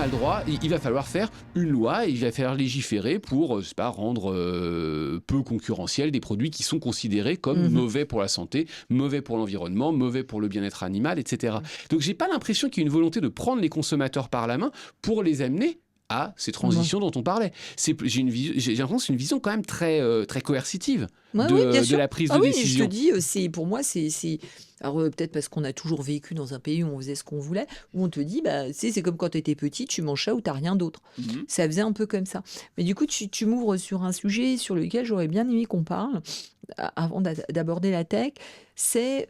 a le droit, il va falloir faire une loi, et il va falloir légiférer pour, je sais pas, rendre peu concurrentiels des produits qui sont considérés comme mauvais pour la santé, mauvais pour l'environnement, mauvais pour le bien-être animal, etc. Donc j'ai pas l'impression qu'il y ait une volonté de prendre les consommateurs par la main pour les amener à ces transitions dont on parlait. J'ai l'impression que c'est une vision quand même très, très coercitive de la prise de décision. Je te dis, pour moi, c'est... Alors peut-être parce qu'on a toujours vécu dans un pays où on faisait ce qu'on voulait, où on te dit, c'est comme quand tu étais petit, tu manges ça ou tu n'as rien d'autre. Ça faisait un peu comme ça. Mais du coup, tu m'ouvres sur un sujet sur lequel j'aurais bien aimé qu'on parle, avant d'aborder la tech, c'est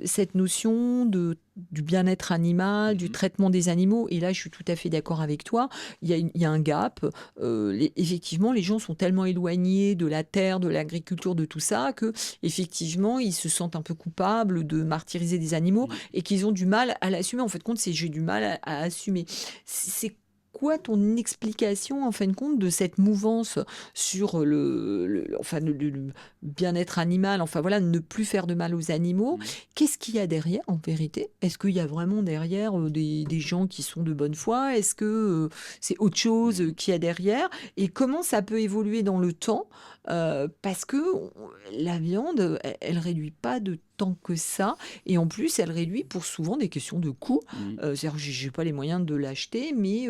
cette notion du bien-être animal, du traitement des animaux. Et là, je suis tout à fait d'accord avec toi. Il y a un gap. Effectivement, les gens sont tellement éloignés de la terre, de l'agriculture, de tout ça, que effectivement, ils se sentent un peu coupables de martyriser des animaux et qu'ils ont du mal à l'assumer. En fait, j'ai du mal à assumer. C'est quoi ton explication, en fin de compte, de cette mouvance sur le bien-être animal, enfin voilà, ne plus faire de mal aux animaux? Qu'est-ce qu'il y a derrière, en vérité? Est-ce qu'il y a vraiment derrière des gens qui sont de bonne foi? Est-ce que c'est autre chose qu'il y a derrière? Et comment ça peut évoluer dans le temps? Parce que la viande, elle réduit pas de tant que ça, et en plus elle réduit pour souvent des questions de coût. C'est-à-dire que j'ai pas les moyens de l'acheter, mais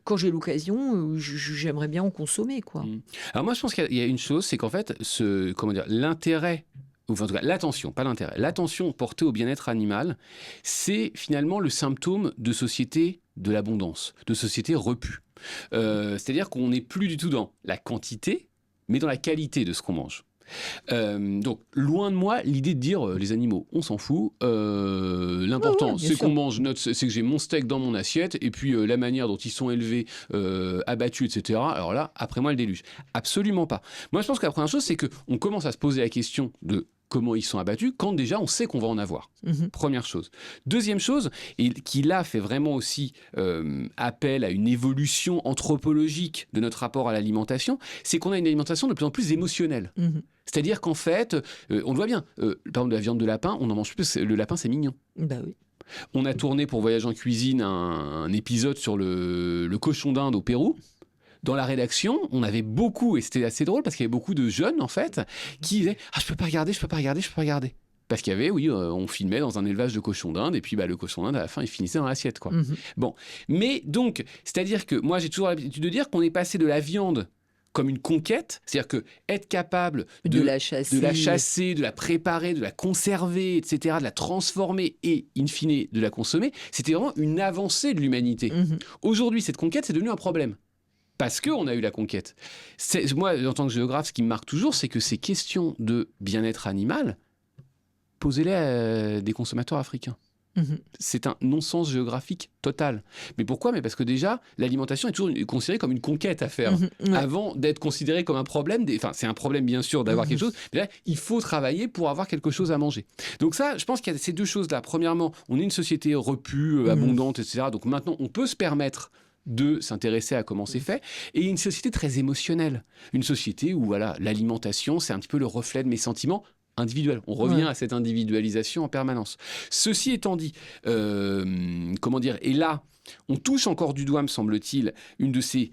quand j'ai l'occasion, j'aimerais bien en consommer, quoi. Alors moi je pense qu'il y a une chose, c'est qu'en fait l'intérêt, enfin en tout cas l'attention, pas l'intérêt, l'attention portée au bien-être animal, c'est finalement le symptôme de société de l'abondance, de société repue. C'est-à-dire qu'on n'est plus du tout dans la quantité, mais dans la qualité de ce qu'on mange. Donc, loin de moi l'idée de dire les animaux, on s'en fout. L'important, c'est qu'on mange c'est que j'ai mon steak dans mon assiette, et puis la manière dont ils sont élevés, abattus, etc. Alors là, après moi le déluge. Absolument pas. Moi, je pense que la première chose, c'est qu'on commence à se poser la question de comment ils sont abattus quand déjà on sait qu'on va en avoir. Première chose. Deuxième chose, et qui là fait vraiment aussi appel à une évolution anthropologique de notre rapport à l'alimentation, c'est qu'on a une alimentation de plus en plus émotionnelle. C'est-à-dire qu'en fait, on le voit bien, par exemple de la viande de lapin, on en mange plus, le lapin c'est mignon. Bah oui. On a tourné pour Voyage en cuisine un épisode sur le cochon d'Inde au Pérou. Dans la rédaction, on avait beaucoup, et c'était assez drôle parce qu'il y avait beaucoup de jeunes en fait, qui disaient « Ah, je peux pas regarder. » Parce qu'il y avait, on filmait dans un élevage de cochons d'Inde, et puis le cochon d'Inde, à la fin, il finissait dans l'assiette, quoi. Bon, mais donc, c'est-à-dire que moi, j'ai toujours l'habitude de dire qu'on est passé de la viande comme une conquête, c'est-à-dire que être capable de la chasser, de la préparer, de la conserver, etc., de la transformer et, in fine, de la consommer, c'était vraiment une avancée de l'humanité. Aujourd'hui, cette conquête, c'est devenu un problème. Parce qu'on a eu la conquête. Moi, en tant que géographe, ce qui me marque toujours, c'est que ces questions de bien-être animal, posez-les à des consommateurs africains. C'est un non-sens géographique total. Mais pourquoi ? Mais parce que déjà, l'alimentation est toujours considérée comme une conquête à faire, avant d'être considérée comme un problème. Enfin, c'est un problème, bien sûr, d'avoir quelque chose, mais là, il faut travailler pour avoir quelque chose à manger. Donc ça, je pense qu'il y a ces deux choses-là. Premièrement, on est une société repue, abondante, etc. Donc maintenant, on peut se permettre de s'intéresser à comment c'est fait, et une société très émotionnelle. Une société où l'alimentation, c'est un petit peu le reflet de mes sentiments individuels. On revient à cette individualisation en permanence. Ceci étant dit, et là, on touche encore du doigt, me semble-t-il, une de ces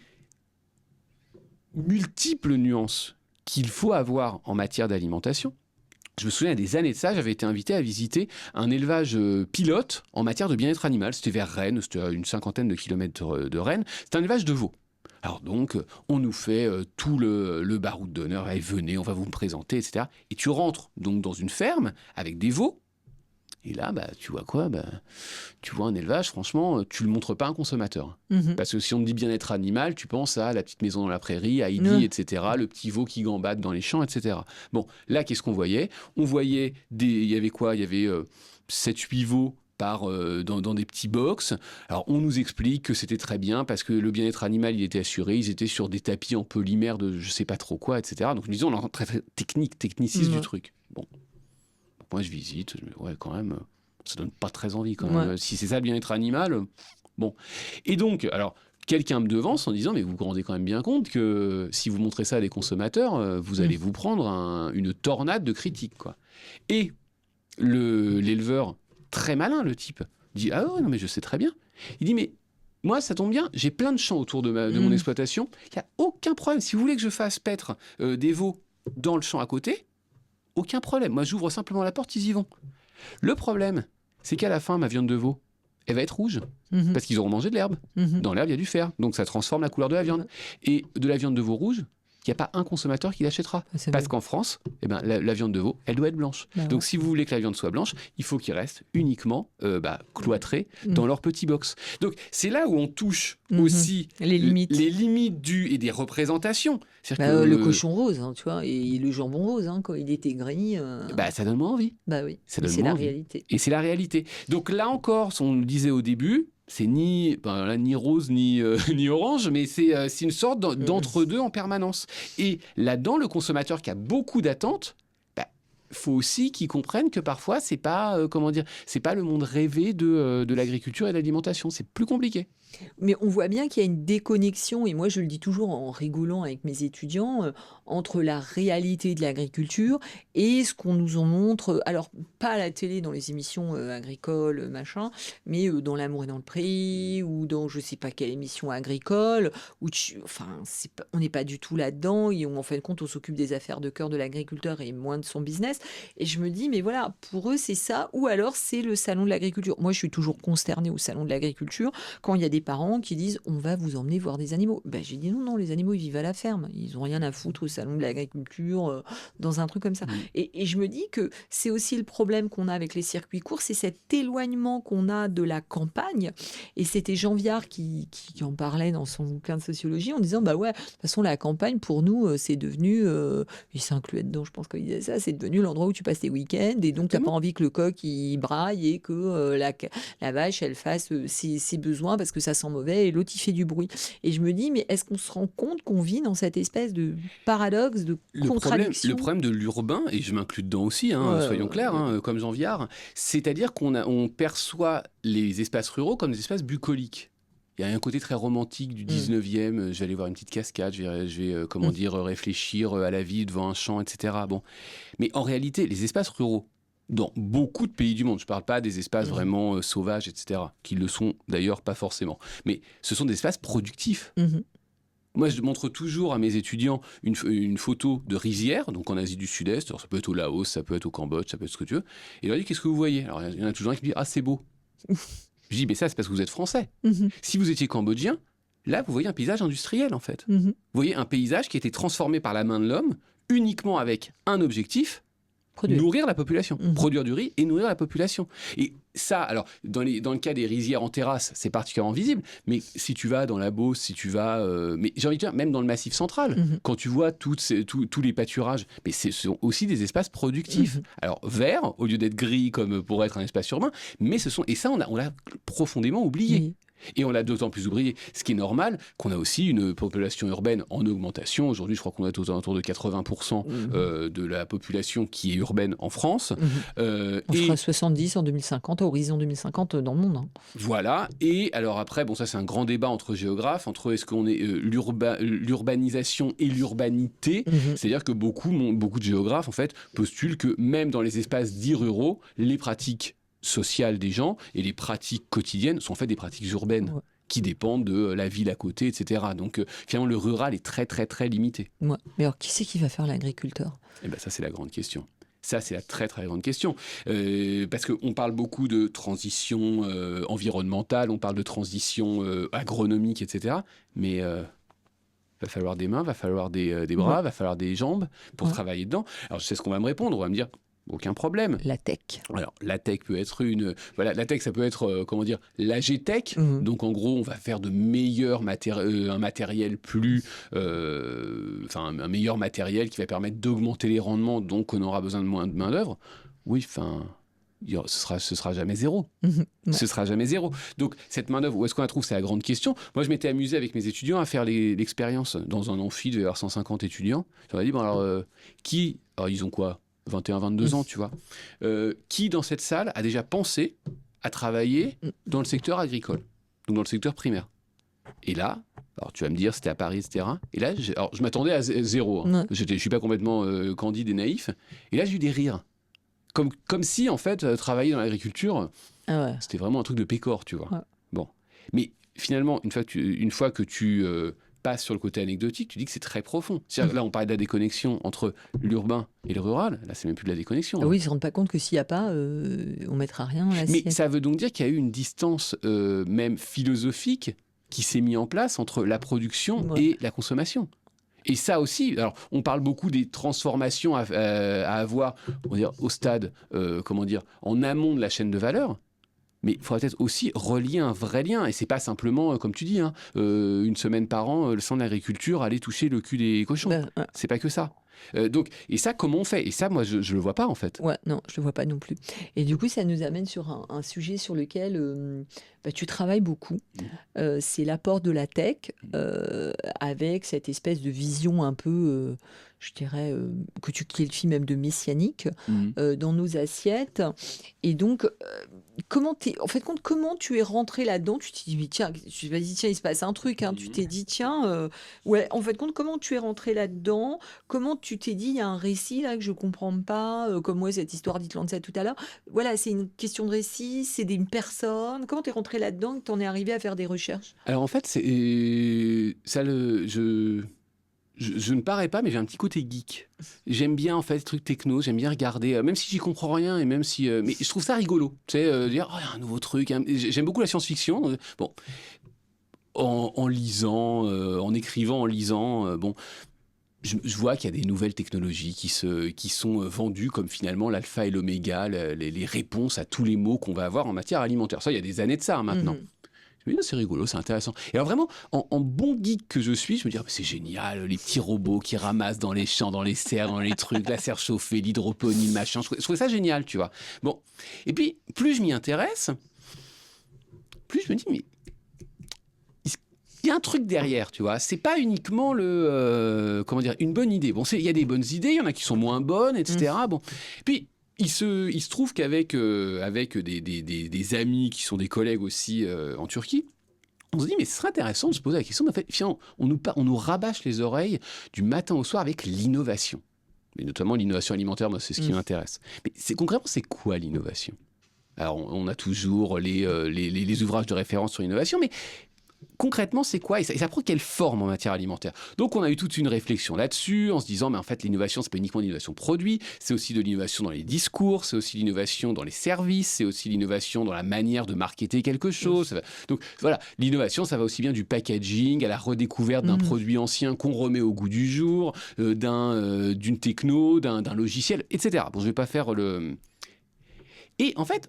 multiples nuances qu'il faut avoir en matière d'alimentation. Je me souviens, des années de ça, j'avais été invité à visiter un élevage pilote en matière de bien-être animal. C'était vers Rennes, c'était à une 50aine de kilomètres de Rennes. C'était un élevage de veaux. Alors donc, on nous fait tout le baroud d'honneur. Allez, venez, on va vous me présenter, etc. Et tu rentres donc dans une ferme avec des veaux. Et là, tu vois quoi ? Tu vois un élevage, franchement, tu le montres pas à un consommateur. Parce que si on te dit bien-être animal, tu penses à la petite maison dans la prairie, à Heidi, etc., le petit veau qui gambade dans les champs, etc. Bon, là, qu'est-ce qu'on voyait ? On voyait il y avait 7-8 veaux dans des petits box. Alors, on nous explique que c'était très bien parce que le bien-être animal, il était assuré. Ils étaient sur des tapis en polymère de je sais pas trop quoi, etc. Donc, nous disons, on est très, très techniciste du truc. Bon. Moi, je visite, quand même, ça donne pas très envie, quand même. Si c'est ça, le bien-être animal, bon. Et donc, alors, quelqu'un me devance en disant, mais vous vous rendez quand même bien compte que si vous montrez ça à des consommateurs, vous allez vous prendre une tornade de critiques, quoi. Et l'éleveur, très malin, le type, dit, ah ouais, non, mais je sais très bien. Il dit, mais Moi, ça tombe bien, j'ai plein de champs autour de mon exploitation. Il n'y a aucun problème. Si vous voulez que je fasse paître des veaux dans le champ à côté, aucun problème. Moi, j'ouvre simplement la porte, ils y vont. Le problème, c'est qu'à la fin, ma viande de veau, elle va être rouge. Parce qu'ils auront mangé de l'herbe. Dans l'herbe, il y a du fer. Donc, ça transforme la couleur de la viande. Et de la viande de veau rouge, il n'y a pas un consommateur qui l'achètera. Parce qu'en France, la viande de veau, elle doit être blanche. Donc, si vous voulez que la viande soit blanche, il faut qu'il reste uniquement cloîtré dans leur petit box. Donc, c'est là où on touche aussi les limites et des représentations. Le cochon rose, tu vois, et le jambon rose, quand il était gris. Ça donne moins envie. Oui, c'est la réalité. Et c'est la réalité. Donc, là encore, on le disait au début, c'est ni rose ni orange, mais c'est une sorte d'entre-deux en permanence. Et là-dedans, le consommateur qui a beaucoup d'attentes, faut aussi qu'il comprenne que parfois, c'est pas le monde rêvé de l'agriculture et de l'alimentation. C'est plus compliqué. Mais on voit bien qu'il y a une déconnexion, et moi je le dis toujours en rigolant avec mes étudiants, entre la réalité de l'agriculture et ce qu'on nous en montre, alors pas à la télé dans les émissions agricoles, machin, mais dans L'amour est dans le prix, ou dans je sais pas quelle émission agricole, où on n'est pas du tout là-dedans, et en fin de compte on s'occupe des affaires de cœur de l'agriculteur et moins de son business. Et je me dis, mais voilà, pour eux c'est ça, ou alors c'est le salon de l'agriculture. Moi je suis toujours consternée au salon de l'agriculture, quand il y a des parents qui disent on va vous emmener voir des animaux. J'ai dit non, les animaux ils vivent à la ferme, ils n'ont rien à foutre au salon de l'agriculture, dans un truc comme ça. Et je me dis que c'est aussi le problème qu'on a avec les circuits courts, c'est cet éloignement qu'on a de la campagne. Et c'était Jean Viard qui en parlait dans son bouquin de sociologie en disant de toute façon la campagne pour nous c'est devenu, il s'incluait dedans je pense qu'il disait ça, c'est devenu l'endroit où tu passes tes week-ends, et donc tu n'as pas envie que le coq il braille et que la vache elle fasse ses besoins parce que ça sent mauvais, et l'autre il fait du bruit. Et je me dis, mais est-ce qu'on se rend compte qu'on vit dans cette espèce de paradoxe, de contradiction? Le problème de l'urbain, et je m'inclus dedans aussi, soyons clairs, comme Jean Viard, c'est-à-dire qu'on perçoit les espaces ruraux comme des espaces bucoliques. Il y a un côté très romantique du 19e, je vais aller voir une petite cascade, je vais réfléchir à la vie devant un champ, etc. Bon. Mais en réalité, les espaces ruraux, dans beaucoup de pays du monde, je ne parle pas des espaces vraiment sauvages, etc., qui le sont d'ailleurs pas forcément, mais ce sont des espaces productifs. Moi, je montre toujours à mes étudiants une photo de rizière, donc en Asie du Sud-Est, alors ça peut être au Laos, ça peut être au Cambodge, ça peut être ce que tu veux, et je leur dis, qu'est-ce que vous voyez? Alors il y en a toujours un qui me dit, ah c'est beau. Je dis, mais ça c'est parce que vous êtes français. Si vous étiez cambodgien, là vous voyez un paysage industriel en fait. Vous voyez un paysage qui a été transformé par la main de l'homme uniquement avec un objectif, nourrir la population, produire du riz et nourrir la population. Et ça, alors, dans le cas des rizières en terrasse, c'est particulièrement visible, mais si tu vas dans la Beauce, si tu vas... mais j'ai envie de dire, même dans le Massif central, quand tu vois tous les pâturages, mais ce sont aussi des espaces productifs. Alors, verts, au lieu d'être gris comme pour être un espace urbain, mais et ça, on l'a profondément oublié. Et on l'a d'autant plus oublié, ce qui est normal, qu'on a aussi une population urbaine en augmentation. Aujourd'hui, je crois qu'on est aux alentours de 80% de la population qui est urbaine en France. On sera 70 en 2050, à horizon 2050 dans le monde. Voilà. Et alors après, ça c'est un grand débat entre géographes, entre est-ce qu'on est l'urbanisation et l'urbanité. C'est-à-dire que beaucoup de géographes, en fait, postulent que même dans les espaces dits ruraux, les pratiques sociales des gens et les pratiques quotidiennes sont en fait des pratiques urbaines qui dépendent de la ville à côté, etc. Donc finalement, le rural est très, très, très limité. Mais alors, qui c'est qui va faire l'agriculteur? Ça, c'est la grande question. Ça, c'est la très, très grande question. Parce qu'on parle beaucoup de transition environnementale, on parle de transition agronomique, etc. Mais va falloir des mains, va falloir des bras, va falloir des jambes pour travailler dedans. Alors, je sais ce qu'on va me répondre. On va me dire... Aucun problème. La tech. Alors, la tech peut être la tech, ça peut être, l'AGTech. Donc, en gros, on va faire de meilleurs un matériel un meilleur matériel qui va permettre d'augmenter les rendements, donc on aura besoin de moins de main-d'œuvre. Oui, ce sera jamais zéro. Ce sera jamais zéro. Donc, cette main-d'œuvre, où est-ce qu'on la trouve? C'est la grande question. Moi, je m'étais amusé avec mes étudiants à faire l'expérience dans un amphi, il devait y avoir 150 étudiants. Je leur ai dit, alors, ils ont quoi? 21, 22 ans, tu vois. Qui, dans cette salle, a déjà pensé à travailler dans le secteur agricole, donc dans le secteur primaire? Et là, alors tu vas me dire, c'était à Paris, etc. Et là, je m'attendais à zéro. Je ne suis pas complètement candide et naïf. Et là, j'ai eu des rires. Comme si, en fait, travailler dans l'agriculture, c'était vraiment un truc de pécore, tu vois. Bon. Mais finalement, une fois que tu passes sur le côté anecdotique, tu dis que c'est très profond. C'est-à-dire, là, on parlait de la déconnexion entre l'urbain et le rural. Là, c'est même plus de la déconnexion. Ah oui, ils ne se rendent pas compte que s'il n'y a pas, on ne mettra rien à l'assiette. Mais ça veut donc dire qu'il y a eu une distance même philosophique qui s'est mise en place entre la production et la consommation. Et ça aussi, alors on parle beaucoup des transformations à avoir, on va dire, au stade, en amont de la chaîne de valeur. Mais il faudrait peut-être aussi relier un vrai lien. Et c'est pas simplement, comme tu dis, une semaine par an, le centre de l'agriculture aller toucher le cul des cochons. C'est pas que ça. Et ça, comment on fait? Et ça, moi, je le vois pas, en fait. Ouais, non, je le vois pas non plus. Et du coup, ça nous amène sur un sujet sur lequel tu travailles beaucoup. C'est l'apport de la tech avec cette espèce de vision un peu, je dirais, que tu qualifies même de messianique dans nos assiettes. Et donc, comment tu es rentré là-dedans? Tu t'es dit, mais tiens, vas-y, tiens, il se passe un truc. Tu t'es dit, tiens, ouais, en fait, comment tu es rentré là-dedans? Comment tu t'es dit, il y a un récit là que je comprends pas, comme moi, cette histoire d'Itlande tout à l'heure. Voilà, c'est une question de récit, c'est une personne. Comment tu es rentré là-dedans et que tu en es arrivé à faire des recherches? Alors, en fait, je ne parais pas, mais j'ai un petit côté geek. J'aime bien en fait les trucs techno, j'aime bien regarder, même si j'y comprends rien et même si, mais je trouve ça rigolo. Tu sais, dire oh, y a un nouveau truc. J'aime beaucoup la science-fiction. Bon, en lisant, en écrivant, en lisant, je vois qu'il y a des nouvelles technologies qui sont vendues comme finalement l'alpha et l'oméga, les réponses à tous les maux qu'on va avoir en matière alimentaire. Ça, il y a des années de ça maintenant. Je me dis, c'est rigolo, c'est intéressant. Et alors vraiment, en bon geek que je suis, je me dis, c'est génial, les petits robots qui ramassent dans les champs, dans les serres, dans les trucs, la serre chauffée, l'hydroponie, le machin. Je trouvais ça génial, tu vois. Bon, et puis, plus je m'y intéresse, plus je me dis, mais il y a un truc derrière, tu vois. C'est pas uniquement une bonne idée. Bon, il y a des bonnes idées, il y en a qui sont moins bonnes, etc. Bon, puis il se trouve qu'avec des amis qui sont des collègues aussi en Turquie, on se dit, mais ce serait intéressant de se poser la question, mais en fait, finalement, on nous rabâche les oreilles du matin au soir avec l'innovation. Mais notamment l'innovation alimentaire, moi, c'est ce qui m'intéresse. Mais concrètement, c'est quoi l'innovation? Alors, on a toujours les ouvrages de référence sur l'innovation, mais concrètement, c'est quoi? Et ça prend quelle forme en matière alimentaire? Donc, on a eu toute une réflexion là-dessus, en se disant, mais en fait, l'innovation, c'est pas uniquement l'innovation produit, c'est aussi de l'innovation dans les discours, c'est aussi l'innovation dans les services, c'est aussi l'innovation dans la manière de marketer quelque chose. Donc, voilà, l'innovation, ça va aussi bien du packaging à la redécouverte d'un produit ancien qu'on remet au goût du jour, d'une techno, d'un logiciel, etc. Bon, je vais pas faire le... Et en fait,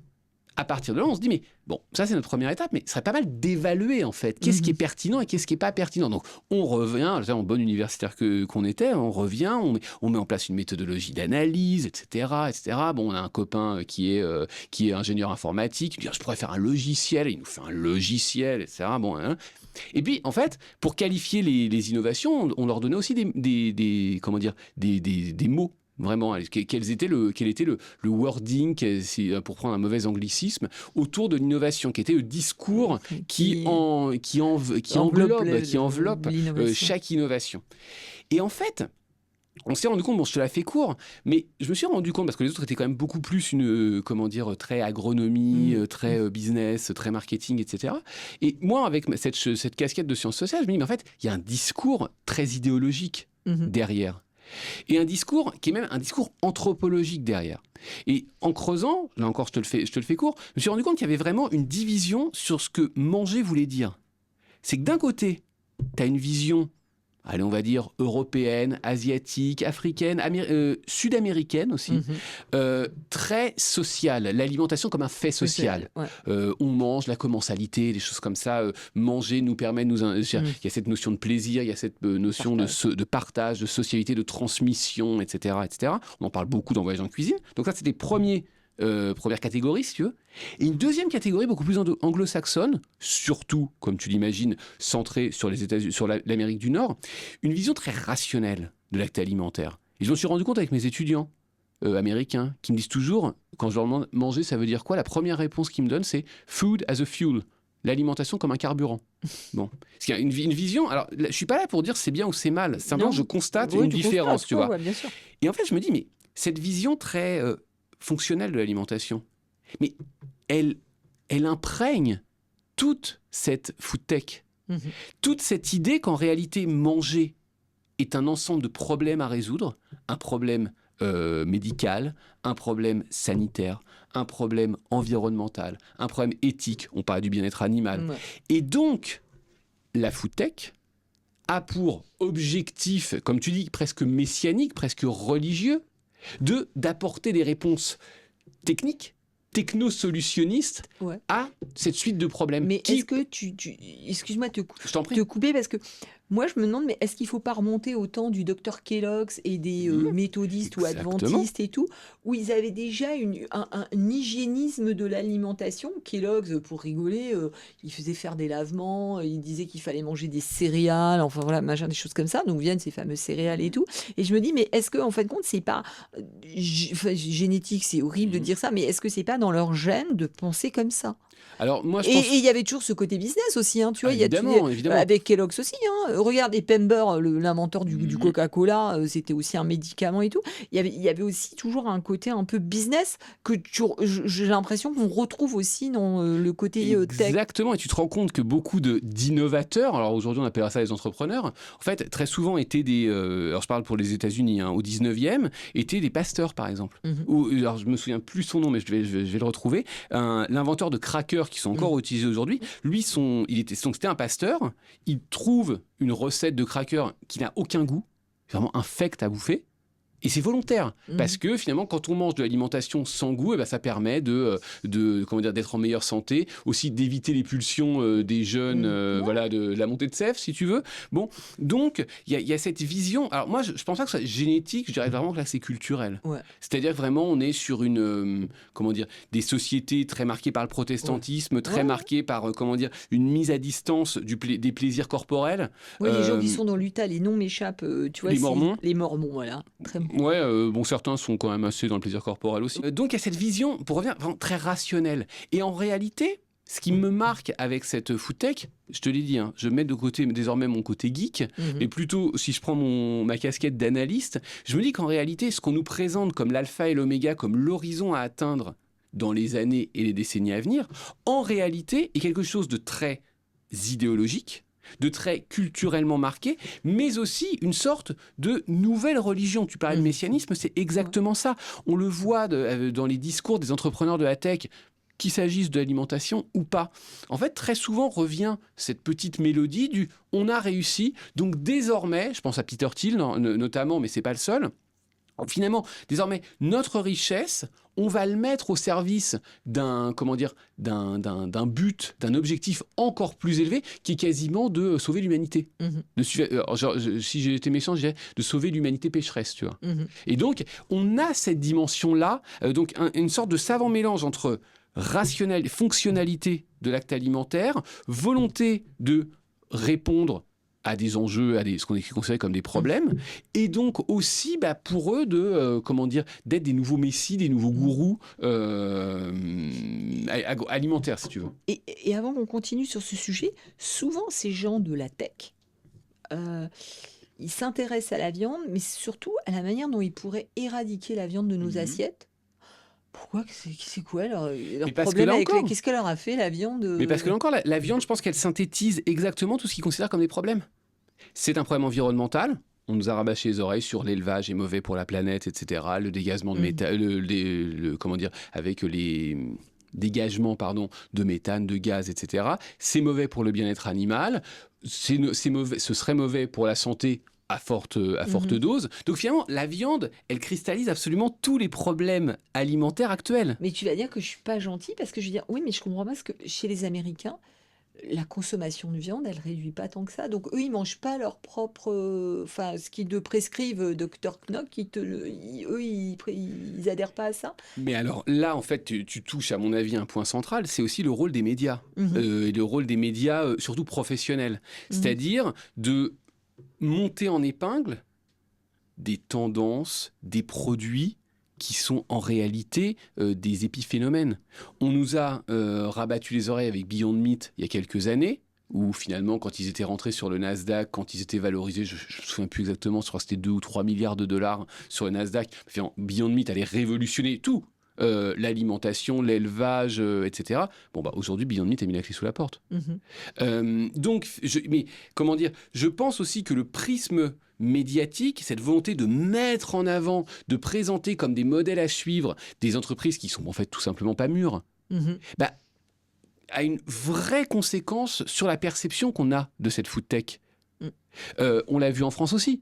à partir de là, on se dit, mais bon, ça c'est notre première étape, mais ce serait pas mal d'évaluer en fait qu'est-ce qui est pertinent et qu'est-ce qui n'est pas pertinent. Donc on revient, en bon universitaire qu'on était, on revient, on met en place une méthodologie d'analyse, etc., etc. Bon, on a un copain qui est ingénieur informatique, il dit, je pourrais faire un logiciel, il nous fait un logiciel, etc. Bon, hein. Et puis, en fait, pour qualifier les innovations, on leur donnait aussi des mots. Vraiment, quel était le wording, pour prendre un mauvais anglicisme, autour de l'innovation, qui était le discours qui enveloppe chaque innovation. Et en fait, on s'est rendu compte, bon, je te la fais court, mais je me suis rendu compte, parce que les autres étaient quand même beaucoup plus très agronomie, très business, très marketing, etc. Et moi, avec cette casquette de sciences sociales, je me dis, mais en fait, il y a un discours très idéologique derrière. Et un discours qui est même un discours anthropologique derrière. Et en creusant, là encore je te le fais court, je me suis rendu compte qu'il y avait vraiment une division sur ce que manger voulait dire. C'est que d'un côté, tu as une vision, allez, on va dire européenne, asiatique, africaine, sud-américaine aussi, très sociale, l'alimentation comme un fait social. On mange, la commensalité, des choses comme ça. Manger nous permet de il y a cette notion de plaisir, il y a cette notion de partage, de socialité, de transmission, etc., etc. On en parle beaucoup dans Voyage en cuisine. Donc ça, c'était première catégorie, si tu veux. Et une deuxième catégorie beaucoup plus anglo-saxonne, surtout, comme tu l'imagines, centrée sur les États-Unis, sur l'Amérique du Nord, une vision très rationnelle de l'acte alimentaire. Et je m'en suis rendu compte avec mes étudiants américains, qui me disent toujours, quand je leur demande manger, ça veut dire quoi? La première réponse qu'ils me donnent, c'est « food as a fuel ». L'alimentation comme un carburant. Bon. Parce qu'il y a une vision... Alors, je ne suis pas là pour dire c'est bien ou c'est mal. Simplement, je constate une différence, tu vois. Ouais, bien sûr. Et en fait, je me dis, mais cette vision très fonctionnelle de l'alimentation, mais elle imprègne toute cette food tech, Mhm. toute cette idée qu'en réalité, manger est un ensemble de problèmes à résoudre, un problème médical, un problème sanitaire, un problème environnemental, un problème éthique, on parle du bien-être animal. Ouais. Et donc, la food tech a pour objectif, comme tu dis, presque messianique, presque religieux, d'apporter des réponses techniques, techno-solutionnistes Ouais. à cette suite de problèmes. Mais est-ce que excuse-moi de Je t'en prie. te couper parce que moi je me demande, mais est-ce qu'il faut pas remonter au temps du docteur Kellogg's et des méthodistes ou Exactement. adventistes et tout, où ils avaient déjà un hygiénisme de l'alimentation. Kellogg's, pour rigoler, ils faisaient faire des lavements, ils disaient qu'il fallait manger des céréales, enfin voilà, machin, des choses comme ça, d'où viennent ces fameuses céréales et tout. Et je me dis, mais est-ce que en fin de compte, c'est pas génétique, c'est horrible de dire ça, mais est-ce que c'est pas dans leur gène de penser comme ça? Alors moi, je Et pense... il y avait toujours ce côté business aussi, hein, tu vois, il y a évidemment, évidemment. avec Kellogg's aussi, hein. Regarde, et Pember, l'inventeur du Coca-Cola, c'était aussi un médicament et tout. Il y avait aussi toujours un côté un peu business que j'ai l'impression qu'on retrouve aussi dans le côté tech. Exactement, et tu te rends compte que beaucoup d'innovateurs, alors aujourd'hui on appelle ça les entrepreneurs, en fait très souvent étaient des, alors je parle pour les États-Unis, hein, au 19e, étaient des pasteurs par exemple. Ou, alors je me souviens plus son nom, mais je vais le retrouver. L'inventeur de crackers qui sont encore utilisés aujourd'hui, lui, c'était un pasteur, il trouve une recette de crackers qui n'a aucun goût, vraiment infecte à bouffer. Et c'est volontaire, parce que finalement, quand on mange de l'alimentation sans goût, eh ben, ça permet d'être en meilleure santé, aussi d'éviter les pulsions des jeunes, voilà, de la montée de sève, si tu veux. Bon, donc il y a cette vision. Alors moi, je pense pas que ce soit génétique, je dirais vraiment que là, c'est culturel. Ouais. C'est-à-dire que vraiment, on est sur des sociétés très marquées par le protestantisme, très marquées par, une mise à distance des plaisirs corporels. Oui, les gens qui sont dans l'Utah, les noms m'échappent, tu vois. Les Mormons. Les Mormons, voilà. Très bon. Ouais, certains sont quand même assez dans le plaisir corporel aussi. Donc il y a cette vision, pour revenir, vraiment très rationnelle. Et en réalité, ce qui me marque avec cette food tech, je te l'ai dit, hein, je mets de côté désormais mon côté geek, mais plutôt si je prends ma casquette d'analyste, je me dis qu'en réalité, ce qu'on nous présente comme l'alpha et l'oméga, comme l'horizon à atteindre dans les années et les décennies à venir, en réalité est quelque chose de très idéologique, de très culturellement marqué, mais aussi une sorte de nouvelle religion. Tu parlais de messianisme, c'est exactement ça. On le voit dans les discours des entrepreneurs de la tech, qu'il s'agisse de l'alimentation ou pas. En fait, très souvent revient cette petite mélodie du « on a réussi ». Donc désormais, je pense à Peter Thiel notamment, mais c'est pas le seul, finalement, désormais, notre richesse, on va le mettre au service d'un but, d'un objectif encore plus élevé, qui est quasiment de sauver l'humanité. Si j'étais méchant, je dirais de sauver l'humanité pécheresse, tu vois. Et donc, on a cette dimension-là, donc une sorte de savant mélange entre fonctionnalité de l'acte alimentaire, volonté de répondre à des enjeux, ce qu'on est considéré comme des problèmes, et donc aussi pour eux d'être des nouveaux messies, des nouveaux gourous alimentaires, si tu veux. Et avant qu'on continue sur ce sujet, souvent ces gens de la tech, ils s'intéressent à la viande, mais surtout à la manière dont ils pourraient éradiquer la viande de nos assiettes. Pourquoi? C'est quoi leur problème avec qu'est-ce qu'elle leur a fait, la viande? Mais parce que là encore, la viande, je pense qu'elle synthétise exactement tout ce qu'ils considèrent comme des problèmes. C'est un problème environnemental. On nous a rabâché les oreilles sur l'élevage est mauvais pour la planète, etc. Le dégagement de méthane, avec les dégagements de méthane, de gaz, etc. C'est mauvais pour le bien-être animal. C'est mauvais, ce serait mauvais pour la santé à forte dose. Donc finalement, la viande, elle cristallise absolument tous les problèmes alimentaires actuels. Mais tu vas dire que je suis pas gentille parce que je veux dire, oui, mais je comprends pas parce que chez les Américains, la consommation de viande, elle réduit pas tant que ça. Donc eux, ils mangent pas leur propre, ce qu'ils te prescrivent, Dr Knock, ils adhèrent pas à ça. Mais alors là, en fait, tu touches à mon avis un point central, c'est aussi le rôle des médias et le rôle des médias surtout professionnels, c'est-à-dire de monter en épingle des tendances, des produits qui sont en réalité des épiphénomènes. On nous a rabattu les oreilles avec Beyond Meat il y a quelques années, où finalement, quand ils étaient rentrés sur le Nasdaq, quand ils étaient valorisés, je ne me souviens plus exactement, je crois que c'était 2 ou 3 milliards de dollars sur le Nasdaq, Beyond Meat allait révolutionner tout. l'alimentation, l'élevage, etc. Bon, bah, aujourd'hui, Beyond Meat a mis la clé sous la porte. Donc, mais comment dire, je pense aussi que le prisme médiatique, cette volonté de mettre en avant, de présenter comme des modèles à suivre des entreprises qui sont en fait tout simplement pas mûres, bah, a une vraie conséquence sur la perception qu'on a de cette food tech. On l'a vu en France aussi.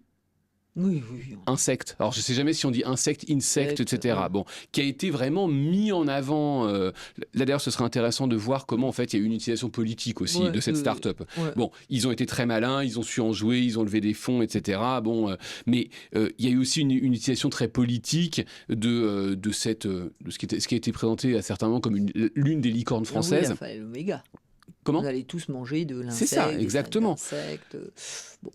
Oui. Insecte. Alors, je ne sais jamais si on dit insecte, etc. Ouais. Bon, qui a été vraiment mis en avant. Là, d'ailleurs, ce serait intéressant de voir comment, en fait, il y a eu une utilisation politique aussi de cette start-up. Bon, ils ont été très malins, ils ont su en jouer, ils ont levé des fonds, etc. Bon, mais il y a eu aussi une utilisation très politique de ce qui a été présenté à certains moments comme l'une des licornes françaises. Oui, enfin, l'oméga. Comment ? On allait tous manger de l'insecte. C'est ça, exactement. Bon.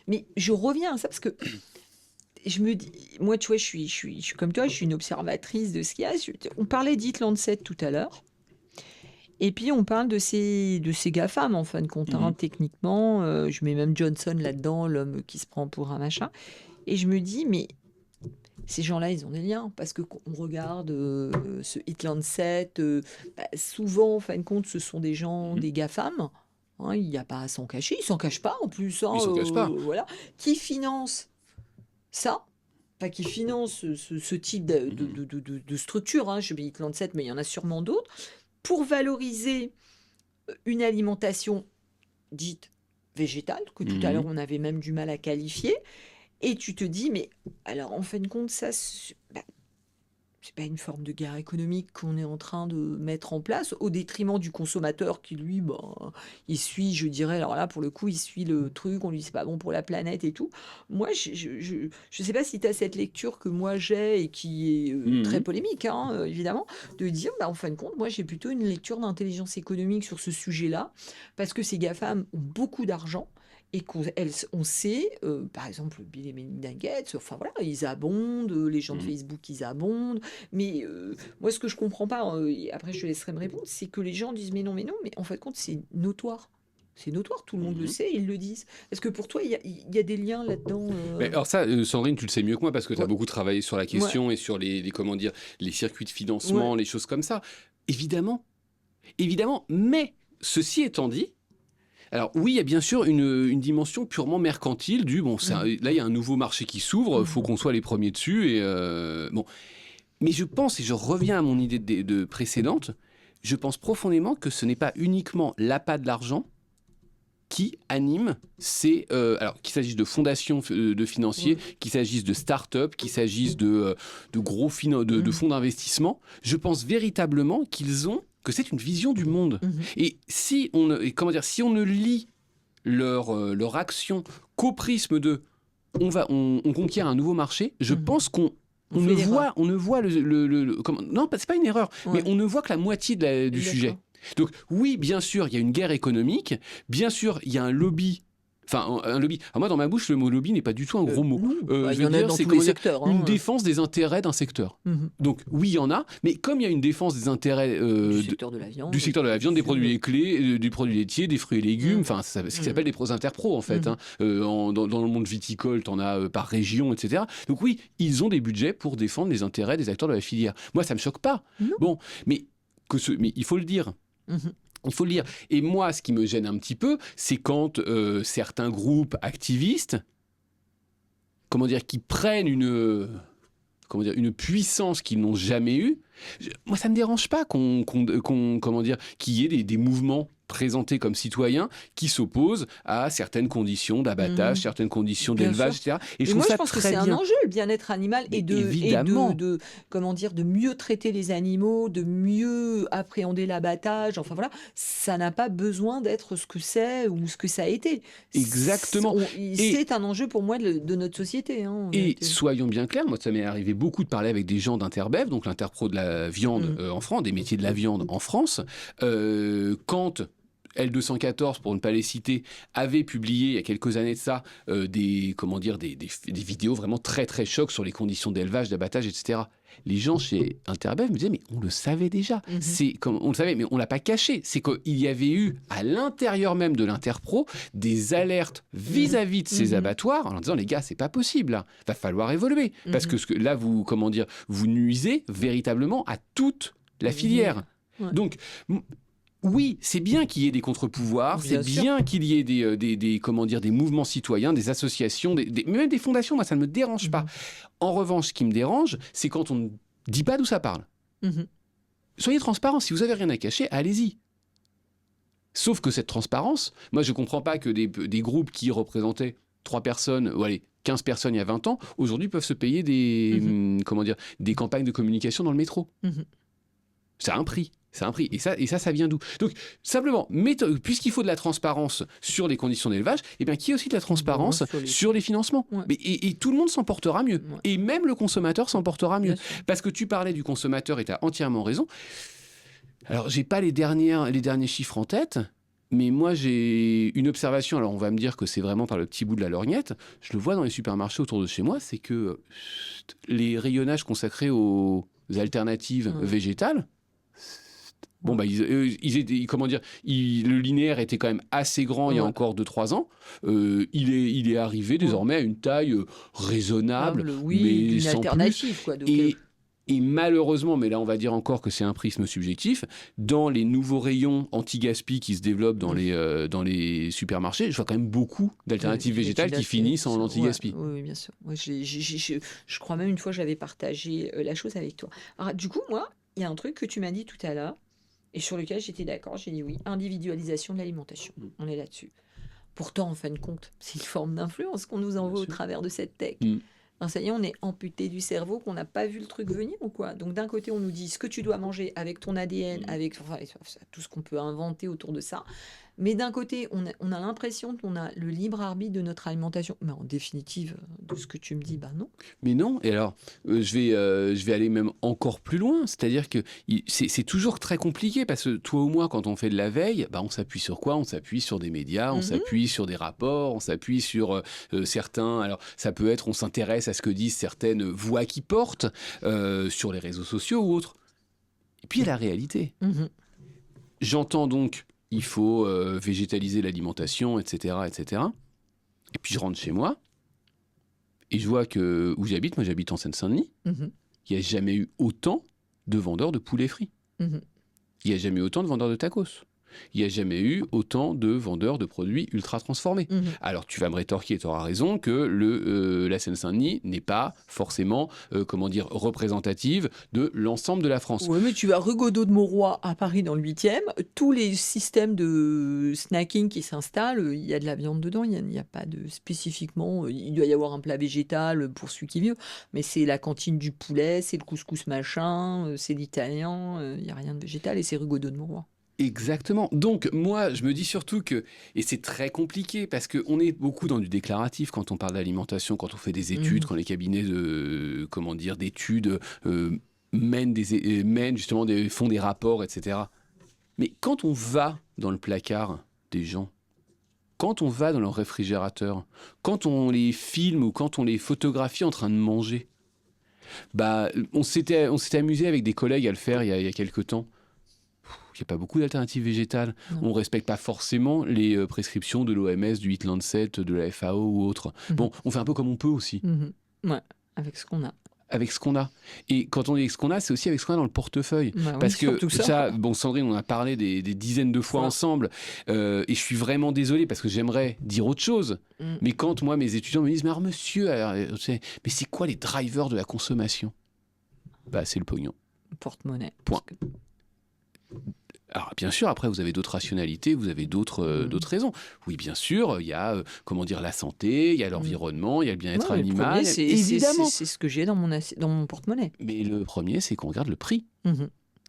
Mais je reviens à ça parce que je me dis, moi, tu vois, je suis comme toi, je suis une observatrice de ce qu'il y a. On parlait d'Eat Lancet tout à l'heure. Et puis, on parle de ces GAFAM, en fin de compte, techniquement. Je mets même Johnson là-dedans, l'homme qui se prend pour un machin. Et je me dis, mais ces gens-là, ils ont des liens. Parce qu'on regarde ce Eat Lancet, souvent, en fin de compte, ce sont des gens, des GAFAM. Il n'y a pas à s'en cacher. Ils ne s'en cachent pas, en plus. Ils s'en cachent pas. Voilà. Qui finance ça, qui finance ce type de structure. Je mets Eat Lancet, mais il y en a sûrement d'autres. Pour valoriser une alimentation dite végétale, que tout à l'heure, on avait même du mal à qualifier. Et tu te dis, mais alors, en fin de compte, ça, c'est pas une forme de guerre économique qu'on est en train de mettre en place au détriment du consommateur qui, lui, il suit, je dirais, alors là, pour le coup, il suit le truc, on lui dit c'est pas bon pour la planète et tout. Moi, je sais pas si tu as cette lecture que moi j'ai et qui est très polémique, évidemment, de dire, en fin de compte, moi, j'ai plutôt une lecture d'intelligence économique sur ce sujet-là, parce que ces GAFAM ont beaucoup d'argent. Et on sait, par exemple, Bill et Melinda Gates, enfin voilà, ils abondent, les gens de Facebook, ils abondent. Mais moi, ce que je comprends pas, et après je te laisserai me répondre, c'est que les gens disent mais non, mais en fin de compte, c'est notoire. C'est notoire, tout le monde le sait, ils le disent. Est-ce que pour toi, il y a des liens là-dedans Mais alors ça, Sandrine, tu le sais mieux que moi parce que tu as beaucoup travaillé sur la question et sur les circuits de financement, les choses comme ça. Évidemment, mais ceci étant dit, alors oui, il y a bien sûr une dimension purement mercantile du là il y a un nouveau marché qui s'ouvre, faut qu'on soit les premiers dessus et bon. Mais je pense, et je reviens à mon idée de précédente, je pense profondément que ce n'est pas uniquement l'appât de l'argent qui anime alors qu'il s'agisse de fondations de financiers, qu'il s'agisse de start-up, qu'il s'agisse de gros de fonds d'investissement, je pense véritablement que c'est une vision du monde. Et si on ne lit leur action qu'au prisme de on conquiert un nouveau marché, je pense qu'on ne voit non, c'est pas une erreur, mais on ne voit que la moitié du sujet. Donc oui, bien sûr, il y a une guerre économique, bien sûr, il y a un lobby. Enfin, un lobby. Alors moi, dans ma bouche, le mot lobby n'est pas du tout un gros mot. Il y en a dans tous les secteurs. Une défense des intérêts d'un secteur. Donc oui, il y en a, mais comme il y a une défense des intérêts du secteur de la viande, des produits clés, du produit laitier, des fruits et légumes, enfin, c'est ce qui s'appelle des interpros en fait. Dans le monde viticole, t'en as par région, etc. Donc oui, ils ont des budgets pour défendre les intérêts des acteurs de la filière. Moi, ça me choque pas. Bon, mais il faut le dire. Il faut le dire. Et moi, ce qui me gêne un petit peu, c'est quand certains groupes activistes, qui prennent une puissance qu'ils n'ont jamais eue. Moi, ça me dérange pas qu'il y ait des mouvements présentés comme citoyens qui s'opposent à certaines conditions d'abattage, certaines conditions d'élevage, etc. Et je pense que c'est un enjeu, le bien-être animal, et de mieux traiter les animaux, de mieux appréhender l'abattage. Enfin voilà, ça n'a pas besoin d'être ce que c'est ou ce que ça a été. Exactement. C'est un enjeu pour moi de notre société. Et soyons bien clairs, moi ça m'est arrivé beaucoup de parler avec des gens d'Interbev, donc l'Interpro de la viande en France, des métiers de la viande en France, quand L214, pour ne pas les citer, avait publié il y a quelques années de ça des vidéos vraiment très très chocs sur les conditions d'élevage, d'abattage, etc. Les gens chez Interbev me disaient, mais on le savait déjà. On le savait, mais on ne l'a pas caché. C'est qu'il y avait eu, à l'intérieur même de l'Interpro, des alertes vis-à-vis de ces abattoirs, en leur disant, les gars, c'est pas possible, là. Va falloir évoluer. Parce que là, vous nuisez véritablement à toute la filière. Ouais. Donc, oui, c'est bien qu'il y ait des contre-pouvoirs, c'est bien qu'il y ait des mouvements citoyens, des associations, même des fondations, moi ça ne me dérange pas. En revanche, ce qui me dérange, c'est quand on ne dit pas d'où ça parle. Soyez transparents, si vous n'avez rien à cacher, allez-y. Sauf que cette transparence, moi je ne comprends pas que des groupes qui représentaient 3 personnes, ou allez, 15 personnes il y a 20 ans, aujourd'hui peuvent se payer des campagnes de communication dans le métro. C'est un prix. C'est un prix. Et ça vient d'où? Donc, simplement, puisqu'il faut de la transparence sur les conditions d'élevage, eh bien, qu'il y ait aussi de la transparence sur les financements. Ouais. Et tout le monde s'en portera mieux. Ouais. Et même le consommateur s'en portera mieux. Parce que tu parlais du consommateur et tu as entièrement raison. Alors, j'ai pas les derniers chiffres en tête, mais moi, j'ai une observation. Alors, on va me dire que c'est vraiment par le petit bout de la lorgnette. Je le vois dans les supermarchés autour de chez moi, c'est que les rayonnages consacrés aux alternatives végétales, bon, bah, le linéaire était quand même assez grand il y a encore 2-3 ans. Il est arrivé désormais à une taille raisonnable, mais une sans alternative, plus. Quoi, donc et malheureusement, mais là on va dire encore que c'est un prisme subjectif, dans les nouveaux rayons anti-gaspi qui se développent dans les supermarchés, je vois quand même beaucoup d'alternatives végétales qui finissent en anti-gaspi. Oui, bien sûr. Moi, je crois même une fois j'avais partagé la chose avec toi. Alors, du coup, moi, il y a un truc que tu m'as dit tout à l'heure, et sur lequel j'étais d'accord, j'ai dit oui, individualisation de l'alimentation, on est là-dessus. Pourtant, en fin de compte, c'est une forme d'influence qu'on nous envoie au travers de cette tech. Alors, ça y est, on est amputé du cerveau, qu'on n'a pas vu le truc venir ou quoi. Donc d'un côté, on nous dit ce que tu dois manger avec ton ADN, avec tout ce qu'on peut inventer autour de ça. Mais d'un côté, on a l'impression qu'on a le libre arbitre de notre alimentation. Mais en définitive, de ce que tu me dis, bah non. Mais non, et alors, je vais aller même encore plus loin. C'est-à-dire que c'est toujours très compliqué, parce que toi ou moi, quand on fait de la veille, bah, on s'appuie sur quoi? On s'appuie sur des médias, on s'appuie sur des rapports, on s'appuie sur certains... Alors, ça peut être, on s'intéresse à ce que disent certaines voix qui portent sur les réseaux sociaux ou autres. Et puis, il y a la réalité. J'entends donc... il faut végétaliser l'alimentation, etc., etc. Et puis je rentre chez moi, et je vois que où j'habite, moi j'habite en Seine-Saint-Denis, il n'y a jamais eu autant de vendeurs de poulets frits. Il n'y a jamais eu autant de vendeurs de tacos. Il n'y a jamais eu autant de vendeurs de produits ultra transformés. Alors tu vas me rétorquer, tu auras raison, que la Seine-Saint-Denis n'est pas forcément représentative de l'ensemble de la France. Oui, mais tu vas rue Godot de Mauroy à Paris dans le 8e, tous les systèmes de snacking qui s'installent, il y a de la viande dedans, il n'y a pas de spécifiquement, il doit y avoir un plat végétal pour celui qui veut, mais c'est la cantine du poulet, c'est le couscous machin, c'est l'italien, il n'y a rien de végétal, et c'est rue Godot de Mauroy. Exactement. Donc, moi, je me dis surtout que, et c'est très compliqué, parce qu'on est beaucoup dans du déclaratif quand on parle d'alimentation, quand on fait des études, quand les cabinets d'études font des rapports, etc. Mais quand on va dans le placard des gens, quand on va dans leur réfrigérateur, quand on les filme ou quand on les photographie en train de manger, bah, on s'était amusé avec des collègues à le faire il y a quelques temps. Il n'y a pas beaucoup d'alternatives végétales. On ne respecte pas forcément les prescriptions de l'OMS, du Eat Lancet, de la FAO ou autre. Bon, on fait un peu comme on peut aussi. Ouais, avec ce qu'on a. Avec ce qu'on a. Et quand on dit avec ce qu'on a, c'est aussi avec ce qu'on a dans le portefeuille. Parce que Sandrine, on a parlé des dizaines de fois ensemble, et je suis vraiment désolé parce que j'aimerais dire autre chose. Mais quand moi, mes étudiants me disent, mais alors monsieur, mais c'est quoi les drivers de la consommation? Bah, c'est le pognon. Porte-monnaie. Point. Alors bien sûr, après vous avez d'autres rationalités, vous avez d'autres raisons. Oui, bien sûr, il y a la santé, il y a l'environnement, il y a le bien-être animal. Évidemment, c'est ce que j'ai dans mon porte-monnaie. Mais le premier, c'est qu'on regarde le prix.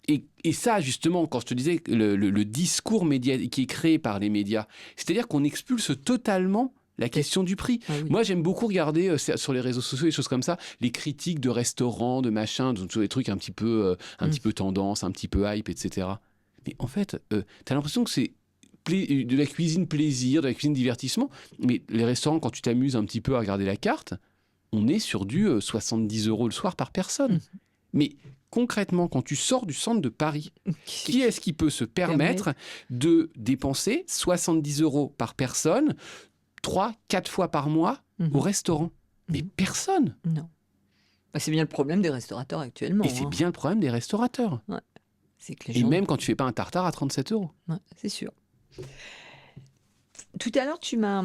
Et ça, justement, quand je te disais le discours médiatique qui est créé par les médias, c'est-à-dire qu'on expulse totalement la question du prix. Ah oui. Moi, j'aime beaucoup regarder sur les réseaux sociaux, des choses comme ça, les critiques de restaurants, de machins, des trucs un petit peu tendance, un petit peu hype, etc. Mais en fait, t'as l'impression que c'est de la cuisine plaisir, de la cuisine divertissement. Mais les restaurants, quand tu t'amuses un petit peu à regarder la carte, on est sur du 70 € le soir par personne. Mais concrètement, quand tu sors du centre de Paris, qui est-ce qui peut se permettre de dépenser 70 € par personne 3-4 fois par mois au restaurant? Mais personne. Non. Bah, c'est bien le problème des restaurateurs actuellement. Et c'est bien le problème des restaurateurs. Ouais. C'est que les Et gens... même quand tu fais pas un tartare à 37 €. Ouais, c'est sûr. Tout à l'heure, tu m'as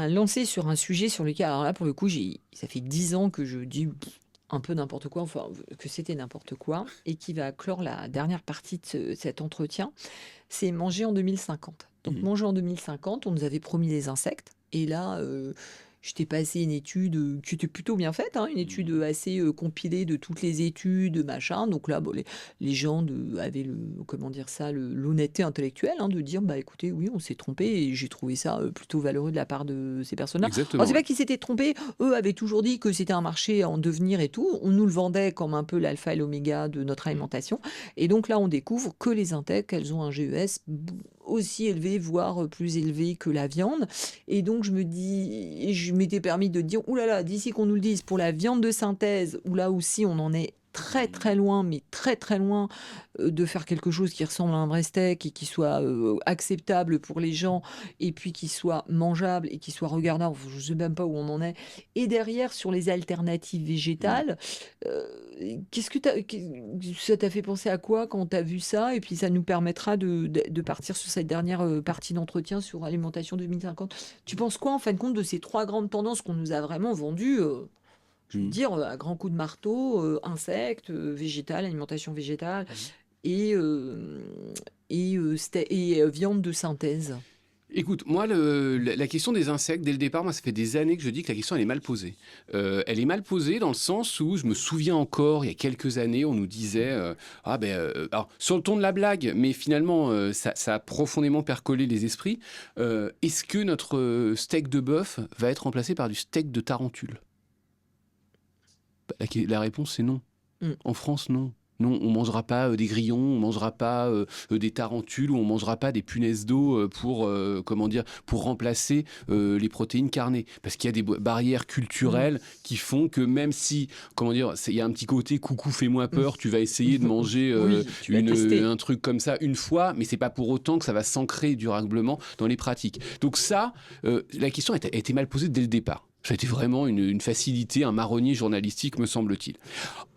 lancé sur un sujet sur lequel, alors là, pour le coup, ça fait 10 ans que je dis un peu n'importe quoi, enfin, que c'était n'importe quoi, et qui va clore la dernière partie de cet entretien, c'est manger en 2050. Donc, manger en 2050, on nous avait promis les insectes, et là, je t'ai passé une étude qui était plutôt bien faite, une étude assez compilée de toutes les études, machin. Donc là, bon, les gens avaient l'honnêteté intellectuelle de dire, bah écoutez, oui, on s'est trompé, et j'ai trouvé ça plutôt valeureux de la part de ces personnes-là. Exactement. Alors, c'est pas qu'ils s'étaient trompés, eux avaient toujours dit que c'était un marché en devenir et tout. On nous le vendait comme un peu l'alpha et l'oméga de notre alimentation. Et donc là, on découvre que les insectes, elles ont un GES aussi élevé, voire plus élevé que la viande. Et donc, je m'étais permis de dire, oulala, d'ici qu'on nous le dise, pour la viande de synthèse, où là aussi, on en est très très loin, mais très très loin de faire quelque chose qui ressemble à un vrai steak et qui soit acceptable pour les gens, et puis qui soit mangeable et qui soit regardable. Je ne sais même pas où on en est. Et derrière, sur les alternatives végétales, qu'est-ce que ça t'a fait penser à quoi quand tu as vu ça? Et puis ça nous permettra de partir sur cette dernière partie d'entretien sur alimentation 2050. Tu penses quoi en fin de compte de ces 3 grandes tendances qu'on nous a vraiment vendues je veux dire, à grands coups de marteau, insectes, végétal, alimentation végétale et viande de synthèse. Écoute, moi, la question des insectes, dès le départ, moi, ça fait des années que je dis que la question, elle est mal posée. Elle est mal posée dans le sens où je me souviens encore, il y a quelques années, on nous disait alors, sur le ton de la blague, mais finalement, ça a profondément percolé les esprits. Est-ce que notre steak de bœuf va être remplacé par du steak de tarentule? La réponse, c'est non. En France, non. Non, on ne mangera pas des grillons, on ne mangera pas des tarentules, ou on ne mangera pas des punaises d'eau pour remplacer les protéines carnées. Parce qu'il y a des barrières culturelles qui font que même si, il y a un petit côté coucou, fais-moi peur, tu vas essayer de manger un truc comme ça une fois, mais ce n'est pas pour autant que ça va s'ancrer durablement dans les pratiques. Donc ça, la question a été mal posée dès le départ. Ça a été vraiment une facilité, un marronnier journalistique, me semble-t-il.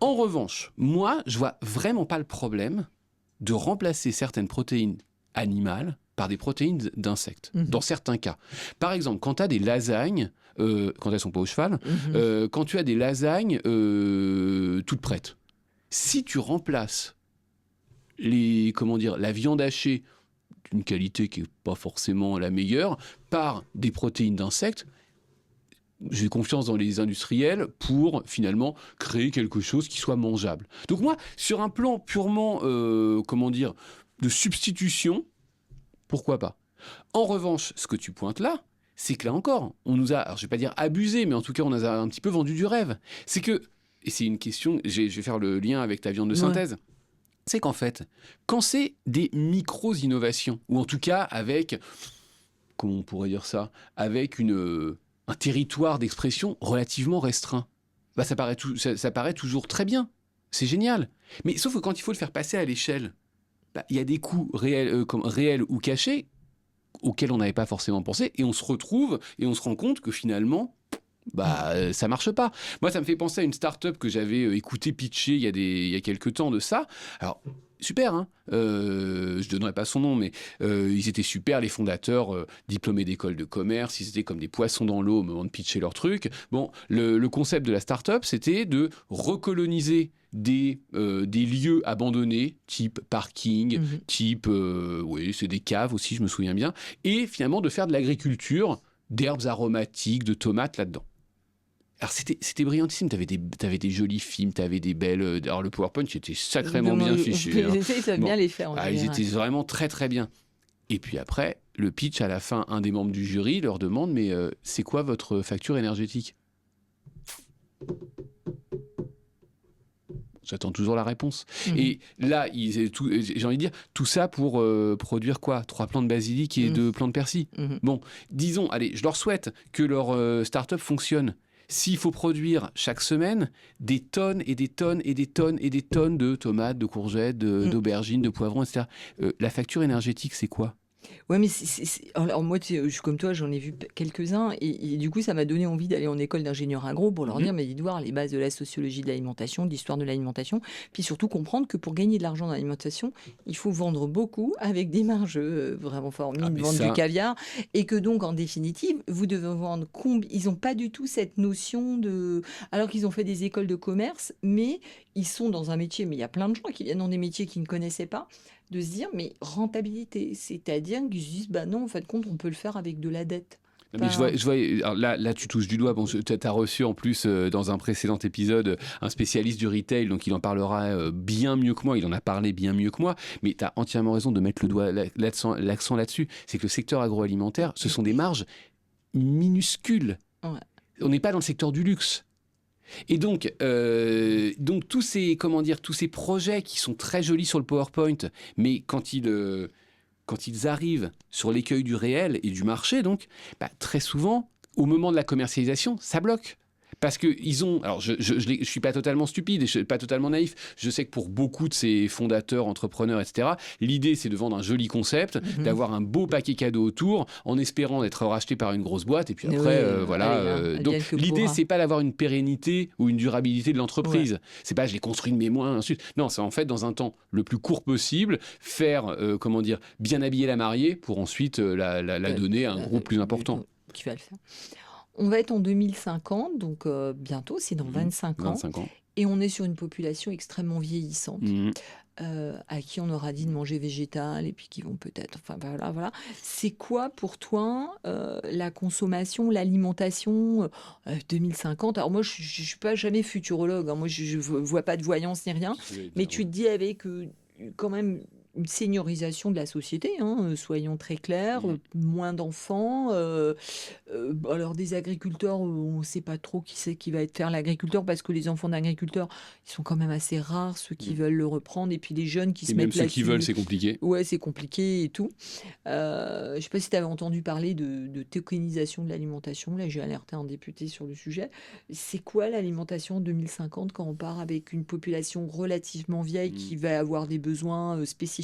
En revanche, moi, je vois vraiment pas le problème de remplacer certaines protéines animales par des protéines d'insectes, dans certains cas. Par exemple, quand tu as des lasagnes, quand elles sont pas au cheval, quand tu as des lasagnes toutes prêtes, si tu remplaces la viande hachée d'une qualité qui n'est pas forcément la meilleure par des protéines d'insectes, j'ai confiance dans les industriels pour finalement créer quelque chose qui soit mangeable. Donc moi, sur un plan purement, de substitution, pourquoi pas? En revanche, ce que tu pointes là, c'est que là encore, on nous a, alors je vais pas dire abusé, mais en tout cas, on nous a un petit peu vendu du rêve. C'est que, et c'est une question, je vais faire le lien avec ta viande de synthèse, c'est qu'en fait, quand c'est des micro-innovations, ou en tout cas avec, comment on pourrait dire ça, avec un territoire d'expression relativement restreint, ça paraît toujours très bien. C'est génial. Mais sauf que quand il faut le faire passer à l'échelle, il y a des coûts réels ou cachés auxquels on n'avait pas forcément pensé, et on se retrouve et on se rend compte que finalement, ça marche pas. Moi, ça me fait penser à une start-up que j'avais écouté pitcher il y a quelques temps de ça. Alors, super, hein, je donnerai pas son nom, mais ils étaient super, les fondateurs, diplômés d'école de commerce, ils étaient comme des poissons dans l'eau au moment de pitcher leur truc. Bon, le concept de la start-up, c'était de recoloniser des lieux abandonnés, type parking, type, c'est des caves aussi, je me souviens bien, et finalement de faire de l'agriculture, d'herbes aromatiques, de tomates là-dedans. Alors c'était brillantissime, t'avais des jolis films, t'avais des belles... Alors le PowerPoint, c'était sacrément bien fiché. Ils savent bien les faire. Ils étaient vraiment très très bien. Et puis après, le pitch, à la fin, un des membres du jury leur demande, mais c'est quoi votre facture énergétique? J'attends toujours la réponse. Et là, j'ai envie de dire, tout ça pour produire quoi ? 3 plants de basilic et 2 plants de persil. Bon, disons, allez, je leur souhaite que leur start-up fonctionne. S'il faut produire chaque semaine des tonnes et des tonnes et des tonnes et des tonnes de tomates, de courgettes, d'aubergines, de poivrons, etc., la facture énergétique, c'est quoi ? Ouais, mais alors moi, je suis comme toi, j'en ai vu quelques-uns, et du coup, ça m'a donné envie d'aller en école d'ingénieur agro pour leur dire, mais dites voir les bases de la sociologie de l'alimentation, de l'histoire de l'alimentation, puis surtout comprendre que pour gagner de l'argent dans l'alimentation, il faut vendre beaucoup avec des marges vraiment formidables, vendre du caviar, et que donc, en définitive, vous devez vendre ils n'ont pas du tout cette notion de... Alors qu'ils ont fait des écoles de commerce, mais ils sont dans un métier, mais il y a plein de gens qui viennent dans des métiers qu'ils ne connaissaient pas, de se dire, mais rentabilité, c'est-à-dire qu'ils se disent, bah non, en fait, compte, on peut le faire avec de la dette. Non, mais je vois alors là, tu touches du doigt. Bon, tu as reçu en plus dans un précédent épisode un spécialiste du retail, donc il en parlera bien mieux que moi. Il en a parlé bien mieux que moi. Mais tu as entièrement raison de mettre l'accent là-dessus. C'est que le secteur agroalimentaire, ce sont des marges minuscules. Ouais. On n'est pas dans le secteur du luxe. Et donc tous ces projets qui sont très jolis sur le PowerPoint, mais quand ils arrivent sur l'écueil du réel et du marché, donc très souvent, au moment de la commercialisation, ça bloque. Parce qu'ils ont... Alors, je ne suis pas totalement stupide et je ne suis pas totalement naïf. Je sais que pour beaucoup de ces fondateurs, entrepreneurs, etc., l'idée, c'est de vendre un joli concept, d'avoir un beau paquet cadeau autour, en espérant d'être racheté par une grosse boîte. Et puis après, voilà. Donc, l'idée, c'est pas d'avoir une pérennité ou une durabilité de l'entreprise. Ouais. C'est pas, je l'ai construit de mes moyens, ensuite. Non, c'est en fait, dans un temps le plus court possible, faire, bien habiller la mariée pour ensuite la donner à un groupe plus important. Qui va le faire. On va être en 2050, donc bientôt, c'est dans 25 ans. Et on est sur une population extrêmement vieillissante, à qui on aura dit de manger végétal, et puis qui vont peut-être... Enfin, voilà. C'est quoi pour toi la consommation, l'alimentation 2050 ? Alors moi, je ne suis pas jamais futurologue, hein. Moi, je ne vois pas de voyance ni rien. Mais tu te dis avec quand même... une seniorisation de la société, hein, soyons très clairs, moins d'enfants. Alors des agriculteurs, on ne sait pas trop qui c'est qui va être faire l'agriculteur, parce que les enfants d'agriculteurs, ils sont quand même assez rares, ceux qui veulent le reprendre, et puis les jeunes qui se mettent là-dessus. Et même ceux qui veulent, c'est compliqué. Ouais, c'est compliqué et tout. Je ne sais pas si tu avais entendu parler de tokenisation de l'alimentation. Là, j'ai alerté un député sur le sujet. C'est quoi l'alimentation en 2050 quand on part avec une population relativement vieille qui va avoir des besoins spécifiques,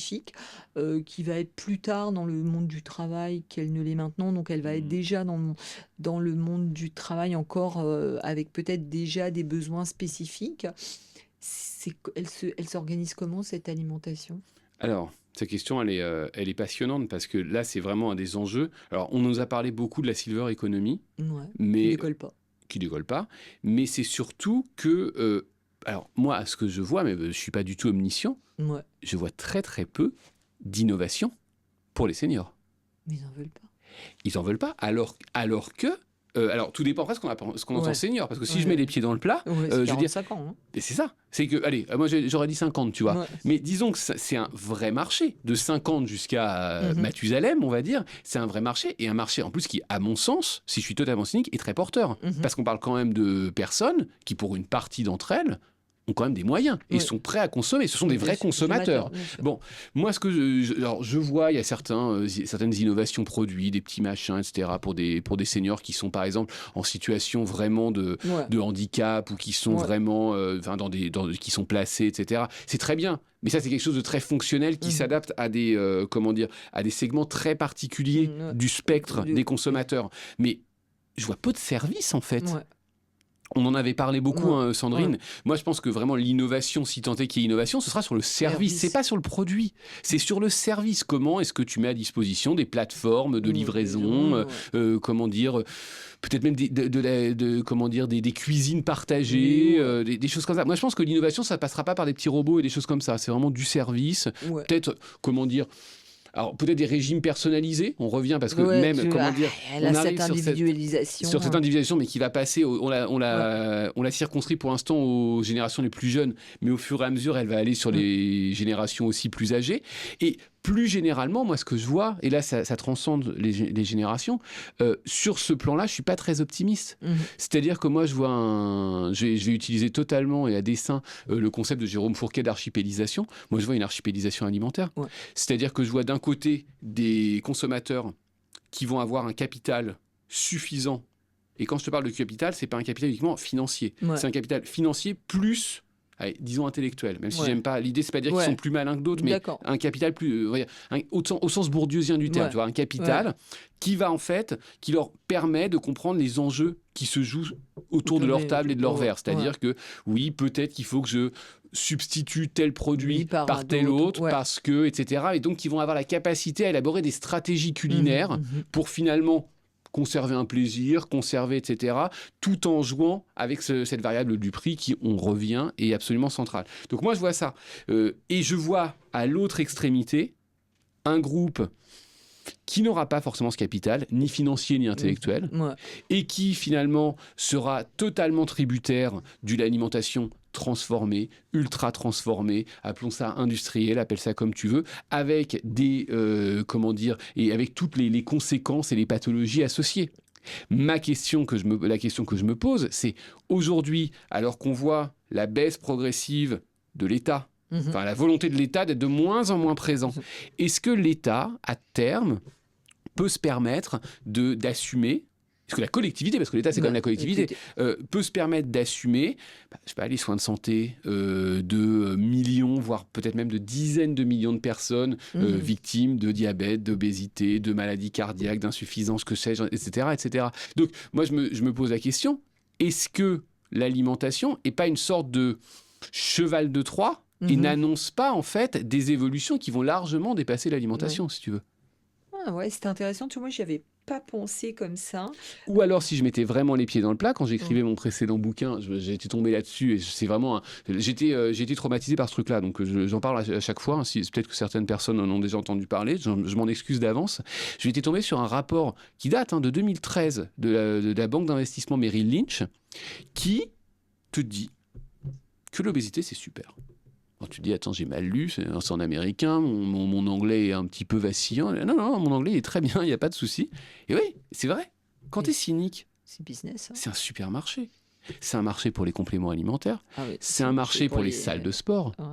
qui va être plus tard dans le monde du travail qu'elle ne l'est maintenant, donc elle va être déjà dans le monde du travail encore avec peut-être déjà des besoins spécifiques. Elle s'organise comment, cette alimentation ? Alors, cette question, elle est passionnante, parce que là, c'est vraiment un des enjeux. Alors, on nous a parlé beaucoup de la silver economy, mais qui décolle pas, mais c'est surtout que... alors, moi, ce que je vois, mais je ne suis pas du tout omniscient, je vois très très peu d'innovation pour les seniors. Mais ils n'en veulent pas. Ils n'en veulent pas, alors que... alors, tout dépend après ce qu'on entend senior, parce que si je mets les pieds dans le plat... c'est 45 ans. Hein. Et c'est ça. C'est que, allez, moi j'aurais dit 50, tu vois. Mais disons que c'est un vrai marché. De 50 jusqu'à Mathusalem, on va dire, c'est un vrai marché. Et un marché, en plus, qui, à mon sens, si je suis totalement cynique, est très porteur. Parce qu'on parle quand même de personnes qui, pour une partie d'entre elles, ont quand même des moyens et sont prêts à consommer. Ce sont des vrais consommateurs. Bon, moi, ce que je vois, il y a certaines innovations produits, des petits machins, etc., pour des seniors qui sont, par exemple, en situation vraiment de handicap, ou qui sont vraiment qui sont placés, etc. C'est très bien. Mais ça, c'est quelque chose de très fonctionnel qui s'adapte à des segments très particuliers du spectre des consommateurs. Mais je vois peu de services, en fait. On en avait parlé beaucoup, Sandrine. Moi, je pense que vraiment l'innovation, si tant est qu'il y ait innovation, ce sera sur le service. C'est pas sur le produit, c'est sur le service. Comment est-ce que tu mets à disposition des plateformes de livraison, peut-être même des cuisines partagées, des choses comme ça. Moi, je pense que l'innovation, ça passera pas par des petits robots et des choses comme ça. C'est vraiment du service. Peut-être, alors, peut-être des régimes personnalisés, on revient, parce que on arrive sur cette individualisation, mais qui va passer, on l'a circonscrit pour l'instant aux générations les plus jeunes, mais au fur et à mesure, elle va aller sur les générations aussi plus âgées. Et Plus généralement, moi, ce que je vois, et là, ça transcende les générations, sur ce plan-là, je ne suis pas très optimiste. C'est-à-dire que moi, je vois je vais utiliser totalement et à dessein le concept de Jérôme Fourquet d'archipélisation. Moi, je vois une archipélisation alimentaire. Ouais. C'est-à-dire que je vois d'un côté des consommateurs qui vont avoir un capital suffisant. Et quand je te parle de capital, ce n'est pas un capital uniquement financier. Ouais. C'est un capital financier plus... Allez, disons intellectuel, même si j'aime pas. L'idée, c'est pas dire qu'ils sont plus malins que d'autres, mais un capital plus, au sens bourdieusien du terme, tu vois, un capital qui va en fait, qui leur permet de comprendre les enjeux qui se jouent autour de leur table et de leur verre. C'est-à-dire que oui, peut-être qu'il faut que je substitue tel produit par tel autre, parce que, etc. Et donc, ils vont avoir la capacité à élaborer des stratégies culinaires pour finalement conserver un plaisir, conserver, etc., tout en jouant avec cette variable du prix qui, on revient, est absolument centrale. Donc moi, je vois ça. Et je vois à l'autre extrémité un groupe qui n'aura pas forcément ce capital, ni financier, ni intellectuel, et qui, finalement, sera totalement tributaire de l'alimentation transformée, ultra transformée, appelons ça industrielle, appelle ça comme tu veux, avec des, et avec toutes les conséquences et les pathologies associées. La question que je me pose, c'est aujourd'hui, alors qu'on voit la baisse progressive de l'État, enfin la volonté de l'État d'être de moins en moins présent, est-ce que l'État, à terme, peut se permettre d'assumer, parce que la collectivité, parce que l'État c'est quand même la collectivité, peut se permettre d'assumer, je sais pas, les soins de santé de millions, voire peut-être même de dizaines de millions de personnes victimes de diabète, d'obésité, de maladies cardiaques, d'insuffisance, que sais-je, etc., etc. Donc moi je me pose la question, est-ce que l'alimentation n'est pas une sorte de cheval de Troie et n'annonce pas en fait des évolutions qui vont largement dépasser l'alimentation, si tu veux? Ah ouais, c'était intéressant. Tu vois, moi, j'y avais pas pensé comme ça. Ou alors, si je mettais vraiment les pieds dans le plat, quand j'écrivais mon précédent bouquin, j'ai été tombé là-dessus et c'est vraiment... J'ai été traumatisé par ce truc-là, donc j'en parle à chaque fois. Hein, peut-être que certaines personnes en ont déjà entendu parler, je m'en excuse d'avance. J'ai été tombé sur un rapport qui date de 2013 de la banque d'investissement Merrill Lynch, qui te dit que l'obésité, c'est super. Alors tu te dis, attends, j'ai mal lu, c'est en américain, mon anglais est un petit peu vacillant. Non, mon anglais est très bien, il n'y a pas de souci. Et oui, c'est vrai, quand tu es cynique, c'est business. Hein. C'est un super marché. C'est un marché pour les compléments alimentaires, c'est un marché pour les salles de sport. Ouais.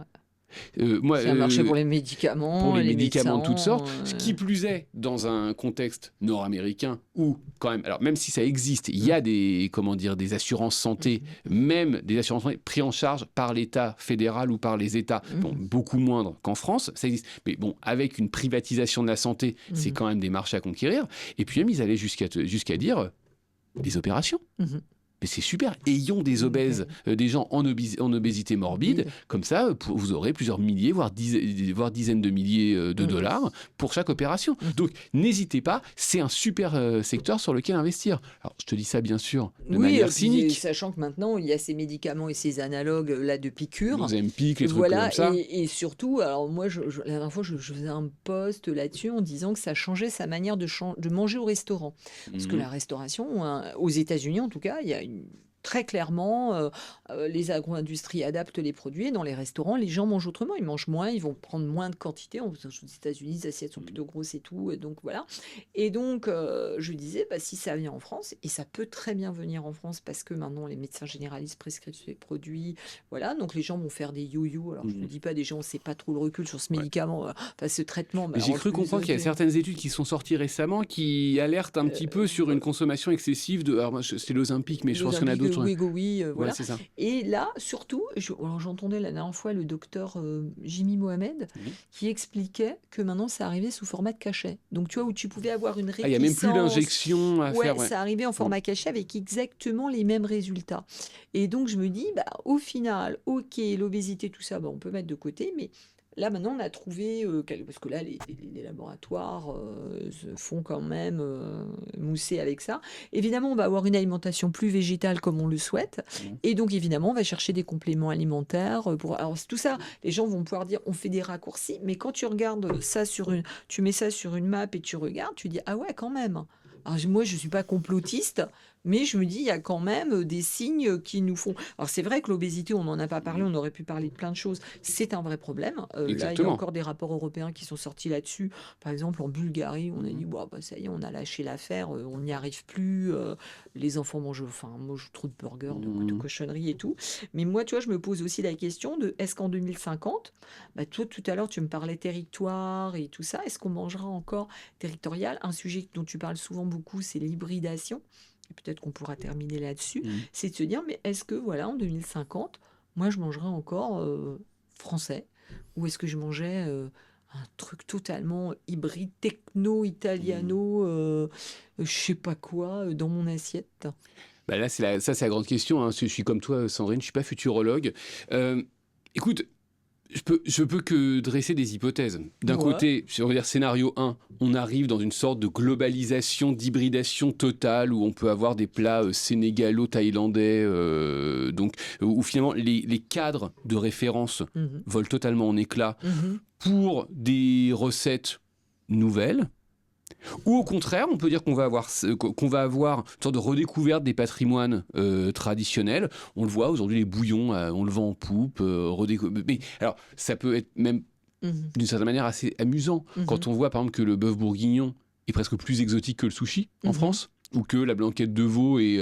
C'est un marché pour les médicaments. Pour les médicaments médecins, de toutes sortes. Ce qui plus est, dans un contexte nord-américain où, quand même, alors même si ça existe, il y a des assurances santé, même des assurances santé prises en charge par l'État fédéral ou par les États, bon, beaucoup moindres qu'en France, ça existe. Mais bon, avec une privatisation de la santé, c'est quand même des marchés à conquérir. Et puis même, ils allaient jusqu'à dire des opérations. Mais c'est super, ayons des obèses, des gens en obésité morbide, comme ça, vous aurez plusieurs milliers, voire dizaines de milliers de dollars pour chaque opération. Donc, n'hésitez pas, c'est un super secteur sur lequel investir. Alors, je te dis ça, bien sûr, de manière cynique. Sachant que maintenant, il y a ces médicaments et ces analogues là, de piqûres. Les Ozempic, les trucs comme ça. Et surtout, alors moi, la dernière fois, je faisais un post là-dessus en disant que ça changeait sa manière de manger au restaurant. Parce que la restauration, aux États-Unis en tout cas, il y a très clairement, les agro-industries adaptent les produits. Et dans les restaurants, les gens mangent autrement. Ils mangent moins, ils vont prendre moins de quantité. Aux États-Unis, les assiettes sont plutôt grosses et tout. Et donc, voilà. Et donc, je disais, si ça vient en France, et ça peut très bien venir en France parce que maintenant, les médecins généralistes prescrivent ces produits. Voilà. Donc, les gens vont faire des yo-yo. Alors, je ne dis pas des gens, on ne sait pas trop le recul sur ce médicament, ce traitement. J'ai cru comprendre qu'il y a certaines études qui sont sorties récemment qui alertent un petit peu sur une consommation excessive de... Alors, moi, c'est l'Ozempic, mais je pense qu'il y en a d'autres. Voilà. C'est ça. Et là, surtout, j'entendais la dernière fois le docteur Jimmy Mohamed qui expliquait que maintenant ça arrivait sous format de cachet. Donc tu vois, où tu pouvais avoir une réticence. Il n'y a même plus d'injection à faire. Ça arrivait en format cachet avec exactement les mêmes résultats. Et donc je me dis, au final, ok, l'obésité, tout ça, on peut mettre de côté, mais là, maintenant, on a trouvé, parce que là, les laboratoires se font quand même mousser avec ça. Évidemment, on va avoir une alimentation plus végétale comme on le souhaite. Et donc, évidemment, on va chercher des compléments alimentaires. Alors, tout ça, les gens vont pouvoir dire, on fait des raccourcis. Mais quand tu regardes ça tu mets ça sur une map et tu regardes, tu dis, ah ouais, quand même. Alors, moi, je ne suis pas complotiste, Mais je me dis, il y a quand même des signes qui nous font. Alors, c'est vrai que l'obésité, on n'en a pas parlé, on aurait pu parler de plein de choses. C'est un vrai problème. Là, il y a Exactement. encore des rapports européens qui sont sortis là-dessus. Par exemple, en Bulgarie, on a dit, bah, ça y est, on a lâché l'affaire, on n'y arrive plus. Les enfants mangent trop de burgers, de cochonneries et tout. Mais moi, tu vois, je me pose aussi la question de est-ce qu'en 2050, bah, toi, tout à l'heure, tu me parlais territoire et tout ça, est-ce qu'on mangera encore territorial? Un sujet dont tu parles souvent beaucoup, c'est l'hybridation. Et peut-être qu'on pourra terminer là-dessus. C'est de se dire, mais est-ce que, voilà, en 2050, moi, je mangerai encore français? Ou est-ce que je mangeais un truc totalement hybride, techno-italiano, je sais pas quoi, dans mon assiette? Bah là, c'est la grande question. Hein. Je suis comme toi, Sandrine, je suis pas futurologue. Écoute, je peux que dresser des hypothèses. D'un Ouais. côté, on va dire scénario 1, on arrive dans une sorte de globalisation, d'hybridation totale où on peut avoir des plats sénégalo-thaïlandais, où finalement les cadres de référence volent totalement en éclats pour des recettes nouvelles. Ou au contraire, on peut dire qu'on va avoir une sorte de redécouverte des patrimoines traditionnels. On le voit aujourd'hui, les bouillons, on le vend en poupe. Mais alors, ça peut être même d'une certaine manière assez amusant quand on voit par exemple que le bœuf bourguignon est presque plus exotique que le sushi en France, ou que la blanquette de veau est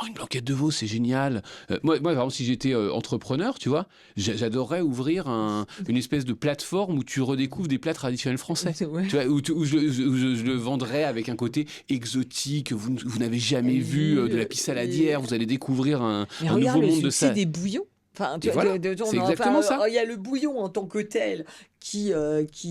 une blanquette de veau, c'est génial. Moi, par exemple, si j'étais entrepreneur, tu vois, j'adorerais ouvrir une espèce de plateforme où tu redécouvres des plats traditionnels français. Ouais. Tu vois, où je le vendrais avec un côté exotique. Vous n'avez jamais vu de la pisse saladière. Vous allez découvrir un nouveau monde de ça. Des bouillons. Enfin, c'est exactement ça. Il y a le bouillon en tant que tel qui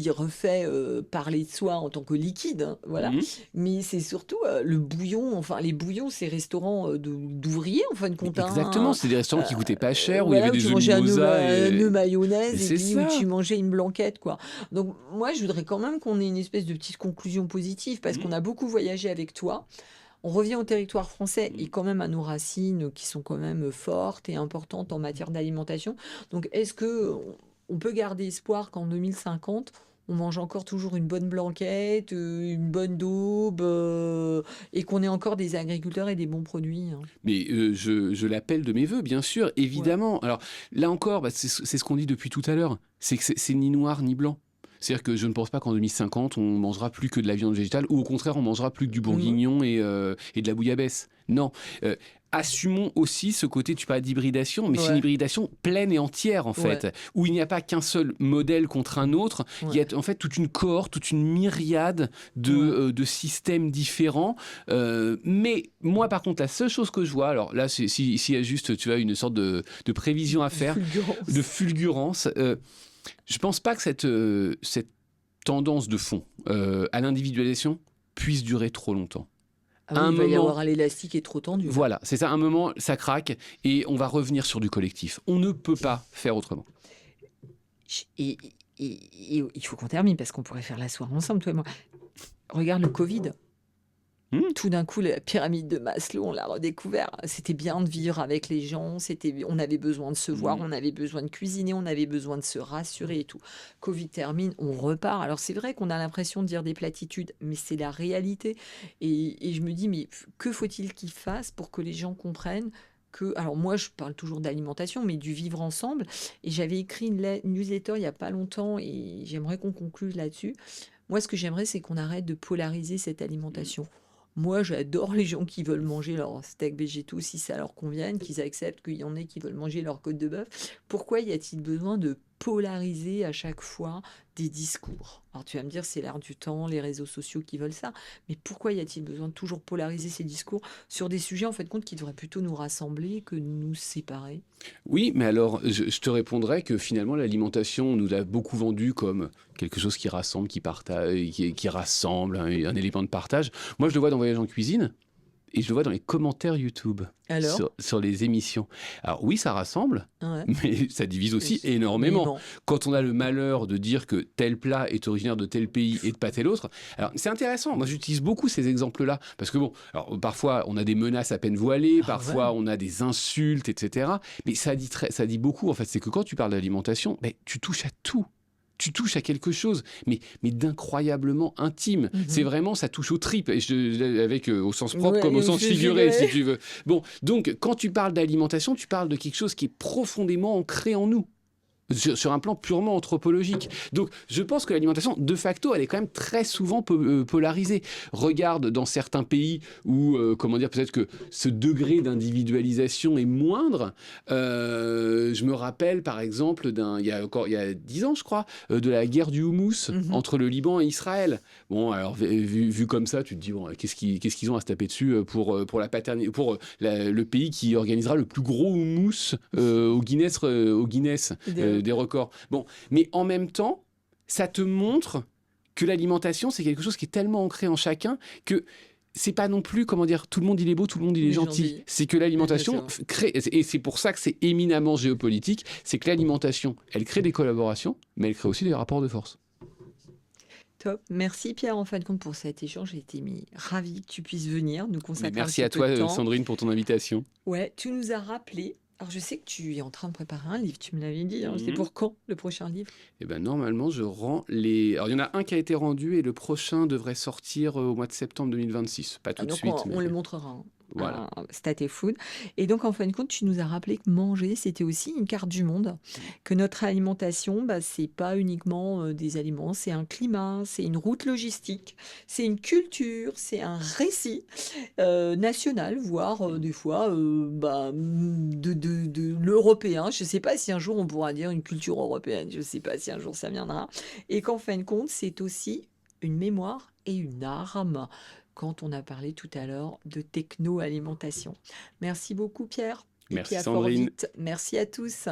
refait parler de soi en tant que liquide, hein, voilà. Mais c'est surtout le bouillon. Enfin, les bouillons, c'est restaurants d'ouvriers en fin de compte. Exactement, c'est des restaurants qui coûtaient pas cher, où voilà, il y avait des tu œufs mangeais un mimosa œuf mayonnaise et et c'est puis où ça. tu mangeais une blanquette, quoi. Donc moi, je voudrais quand même qu'on ait une espèce de petite conclusion positive parce qu'on a beaucoup voyagé avec toi. On revient au territoire français et quand même à nos racines qui sont quand même fortes et importantes en matière d'alimentation. Donc, est-ce que on peut garder espoir qu'en 2050, on mange encore toujours une bonne blanquette, une bonne daube, et qu'on ait encore des agriculteurs et des bons produits, hein? Mais je l'appelle de mes voeux, bien sûr, évidemment. Ouais. Alors là encore, c'est ce qu'on dit depuis tout à l'heure. C'est que c'est ni noir ni blanc. C'est-à-dire que je ne pense pas qu'en 2050, on mangera plus que de la viande végétale, ou au contraire, on mangera plus que du bourguignon et de la bouillabaisse. Non. Assumons aussi ce côté, tu parles d'hybridation, mais c'est une hybridation pleine et entière, en fait, où il n'y a pas qu'un seul modèle contre un autre. Il y a en fait toute une cohorte, toute une myriade de systèmes différents. Mais moi, par contre, la seule chose que je vois, alors là, s'il y a juste, tu vois, une sorte de prévision à faire, de fulgurance, je pense pas que cette tendance de fond à l'individualisation puisse durer trop longtemps. Il va y avoir l'élastique est trop tendu. Voilà, c'est ça, un moment, ça craque et on va revenir sur du collectif. On ne peut pas faire autrement. Et il faut qu'on termine parce qu'on pourrait faire la soirée ensemble, toi et moi. Regarde le Covid. Tout d'un coup, la pyramide de Maslow, on l'a redécouvert. C'était bien de vivre avec les gens, on avait besoin de se voir, on avait besoin de cuisiner, on avait besoin de se rassurer et tout. Covid termine, on repart. Alors c'est vrai qu'on a l'impression de dire des platitudes, mais c'est la réalité. Et je me dis, mais que faut-il qu'ils fassent pour que les gens comprennent que, alors moi je parle toujours d'alimentation, mais du vivre ensemble. Et j'avais écrit une newsletter il n'y a pas longtemps et j'aimerais qu'on conclue là-dessus. Moi ce que j'aimerais, c'est qu'on arrête de polariser cette alimentation. Moi, j'adore les gens qui veulent manger leur steak végétaux si ça leur convient, qu'ils acceptent qu'il y en ait qui veulent manger leur côte de bœuf. Pourquoi y a-t-il besoin de polariser à chaque fois des discours? Alors tu vas me dire, c'est l'air du temps, les réseaux sociaux qui veulent ça, mais pourquoi y a-t-il besoin de toujours polariser ces discours sur des sujets en fait compte qui devraient plutôt nous rassembler que nous séparer? Oui, mais alors je te répondrais que finalement l'alimentation, on nous l'a beaucoup vendu comme quelque chose qui rassemble, qui partage, qui rassemble, un élément de partage. Moi, je le vois dans Voyage en cuisine. Et je le vois dans les commentaires YouTube sur les émissions. Alors oui, ça rassemble, mais ça divise aussi énormément. Quand on a le malheur de dire que tel plat est originaire de tel pays et de pas tel autre, alors c'est intéressant. Moi, j'utilise beaucoup ces exemples-là parce que bon, alors parfois on a des menaces à peine voilées, parfois on a des insultes, etc. Mais ça dit beaucoup. En fait, c'est que quand tu parles d'alimentation, tu touches à tout. tu touches à quelque chose, mais d'incroyablement intime. C'est vraiment, ça touche aux tripes, avec, au sens propre comme au sens figuré, si tu veux. Bon, donc, quand tu parles d'alimentation, tu parles de quelque chose qui est profondément ancré en nous. Sur un plan purement anthropologique. Donc, je pense que l'alimentation, de facto, elle est quand même très souvent polarisée. Regarde dans certains pays où, comment dire, peut-être que ce degré d'individualisation est moindre. Je me rappelle, par exemple, il y a 10 ans, je crois, de la guerre du houmous entre le Liban et Israël. Bon, alors, vu comme ça, tu te dis, bon, qu'est-ce qu'ils ont à se taper dessus pour la paternité, pour le pays qui organisera le plus gros houmous au Guinness des records. Bon, mais en même temps, ça te montre que l'alimentation, c'est quelque chose qui est tellement ancré en chacun que c'est pas non plus, comment dire, tout le monde il est beau, tout le monde il est gentil. C'est que l'alimentation crée, et c'est pour ça que c'est éminemment géopolitique, c'est que l'alimentation, elle crée des collaborations, mais elle crée aussi des rapports de force. Top. Merci Pierre, en fin de compte, pour cet échange. J'ai été ravie que tu puisses venir nous consacrer merci un petit peu de temps. Merci à toi, Sandrine, pour ton invitation. Ouais, tu nous as rappelé. Alors, je sais que tu es en train de préparer un livre, tu me l'avais dit. C'est pour quand, le prochain livre? Eh ben, normalement, je rends les... Alors, il y en a un qui a été rendu et le prochain devrait sortir au mois de septembre 2026. Pas tout de suite. On le montrera. Voilà. Stat Food. Et donc, en fin de compte, tu nous as rappelé que manger, c'était aussi une carte du monde. Que notre alimentation, c'est pas uniquement des aliments, c'est un climat, c'est une route logistique, c'est une culture, c'est un récit national, voire des fois de l'européen. Je sais pas si un jour on pourra dire une culture européenne, je sais pas si un jour ça viendra. Et qu'en fin de compte, c'est aussi une mémoire et une arme, quand on a parlé tout à l'heure de techno-alimentation. Merci beaucoup Pierre. Merci Sandrine. Merci à tous.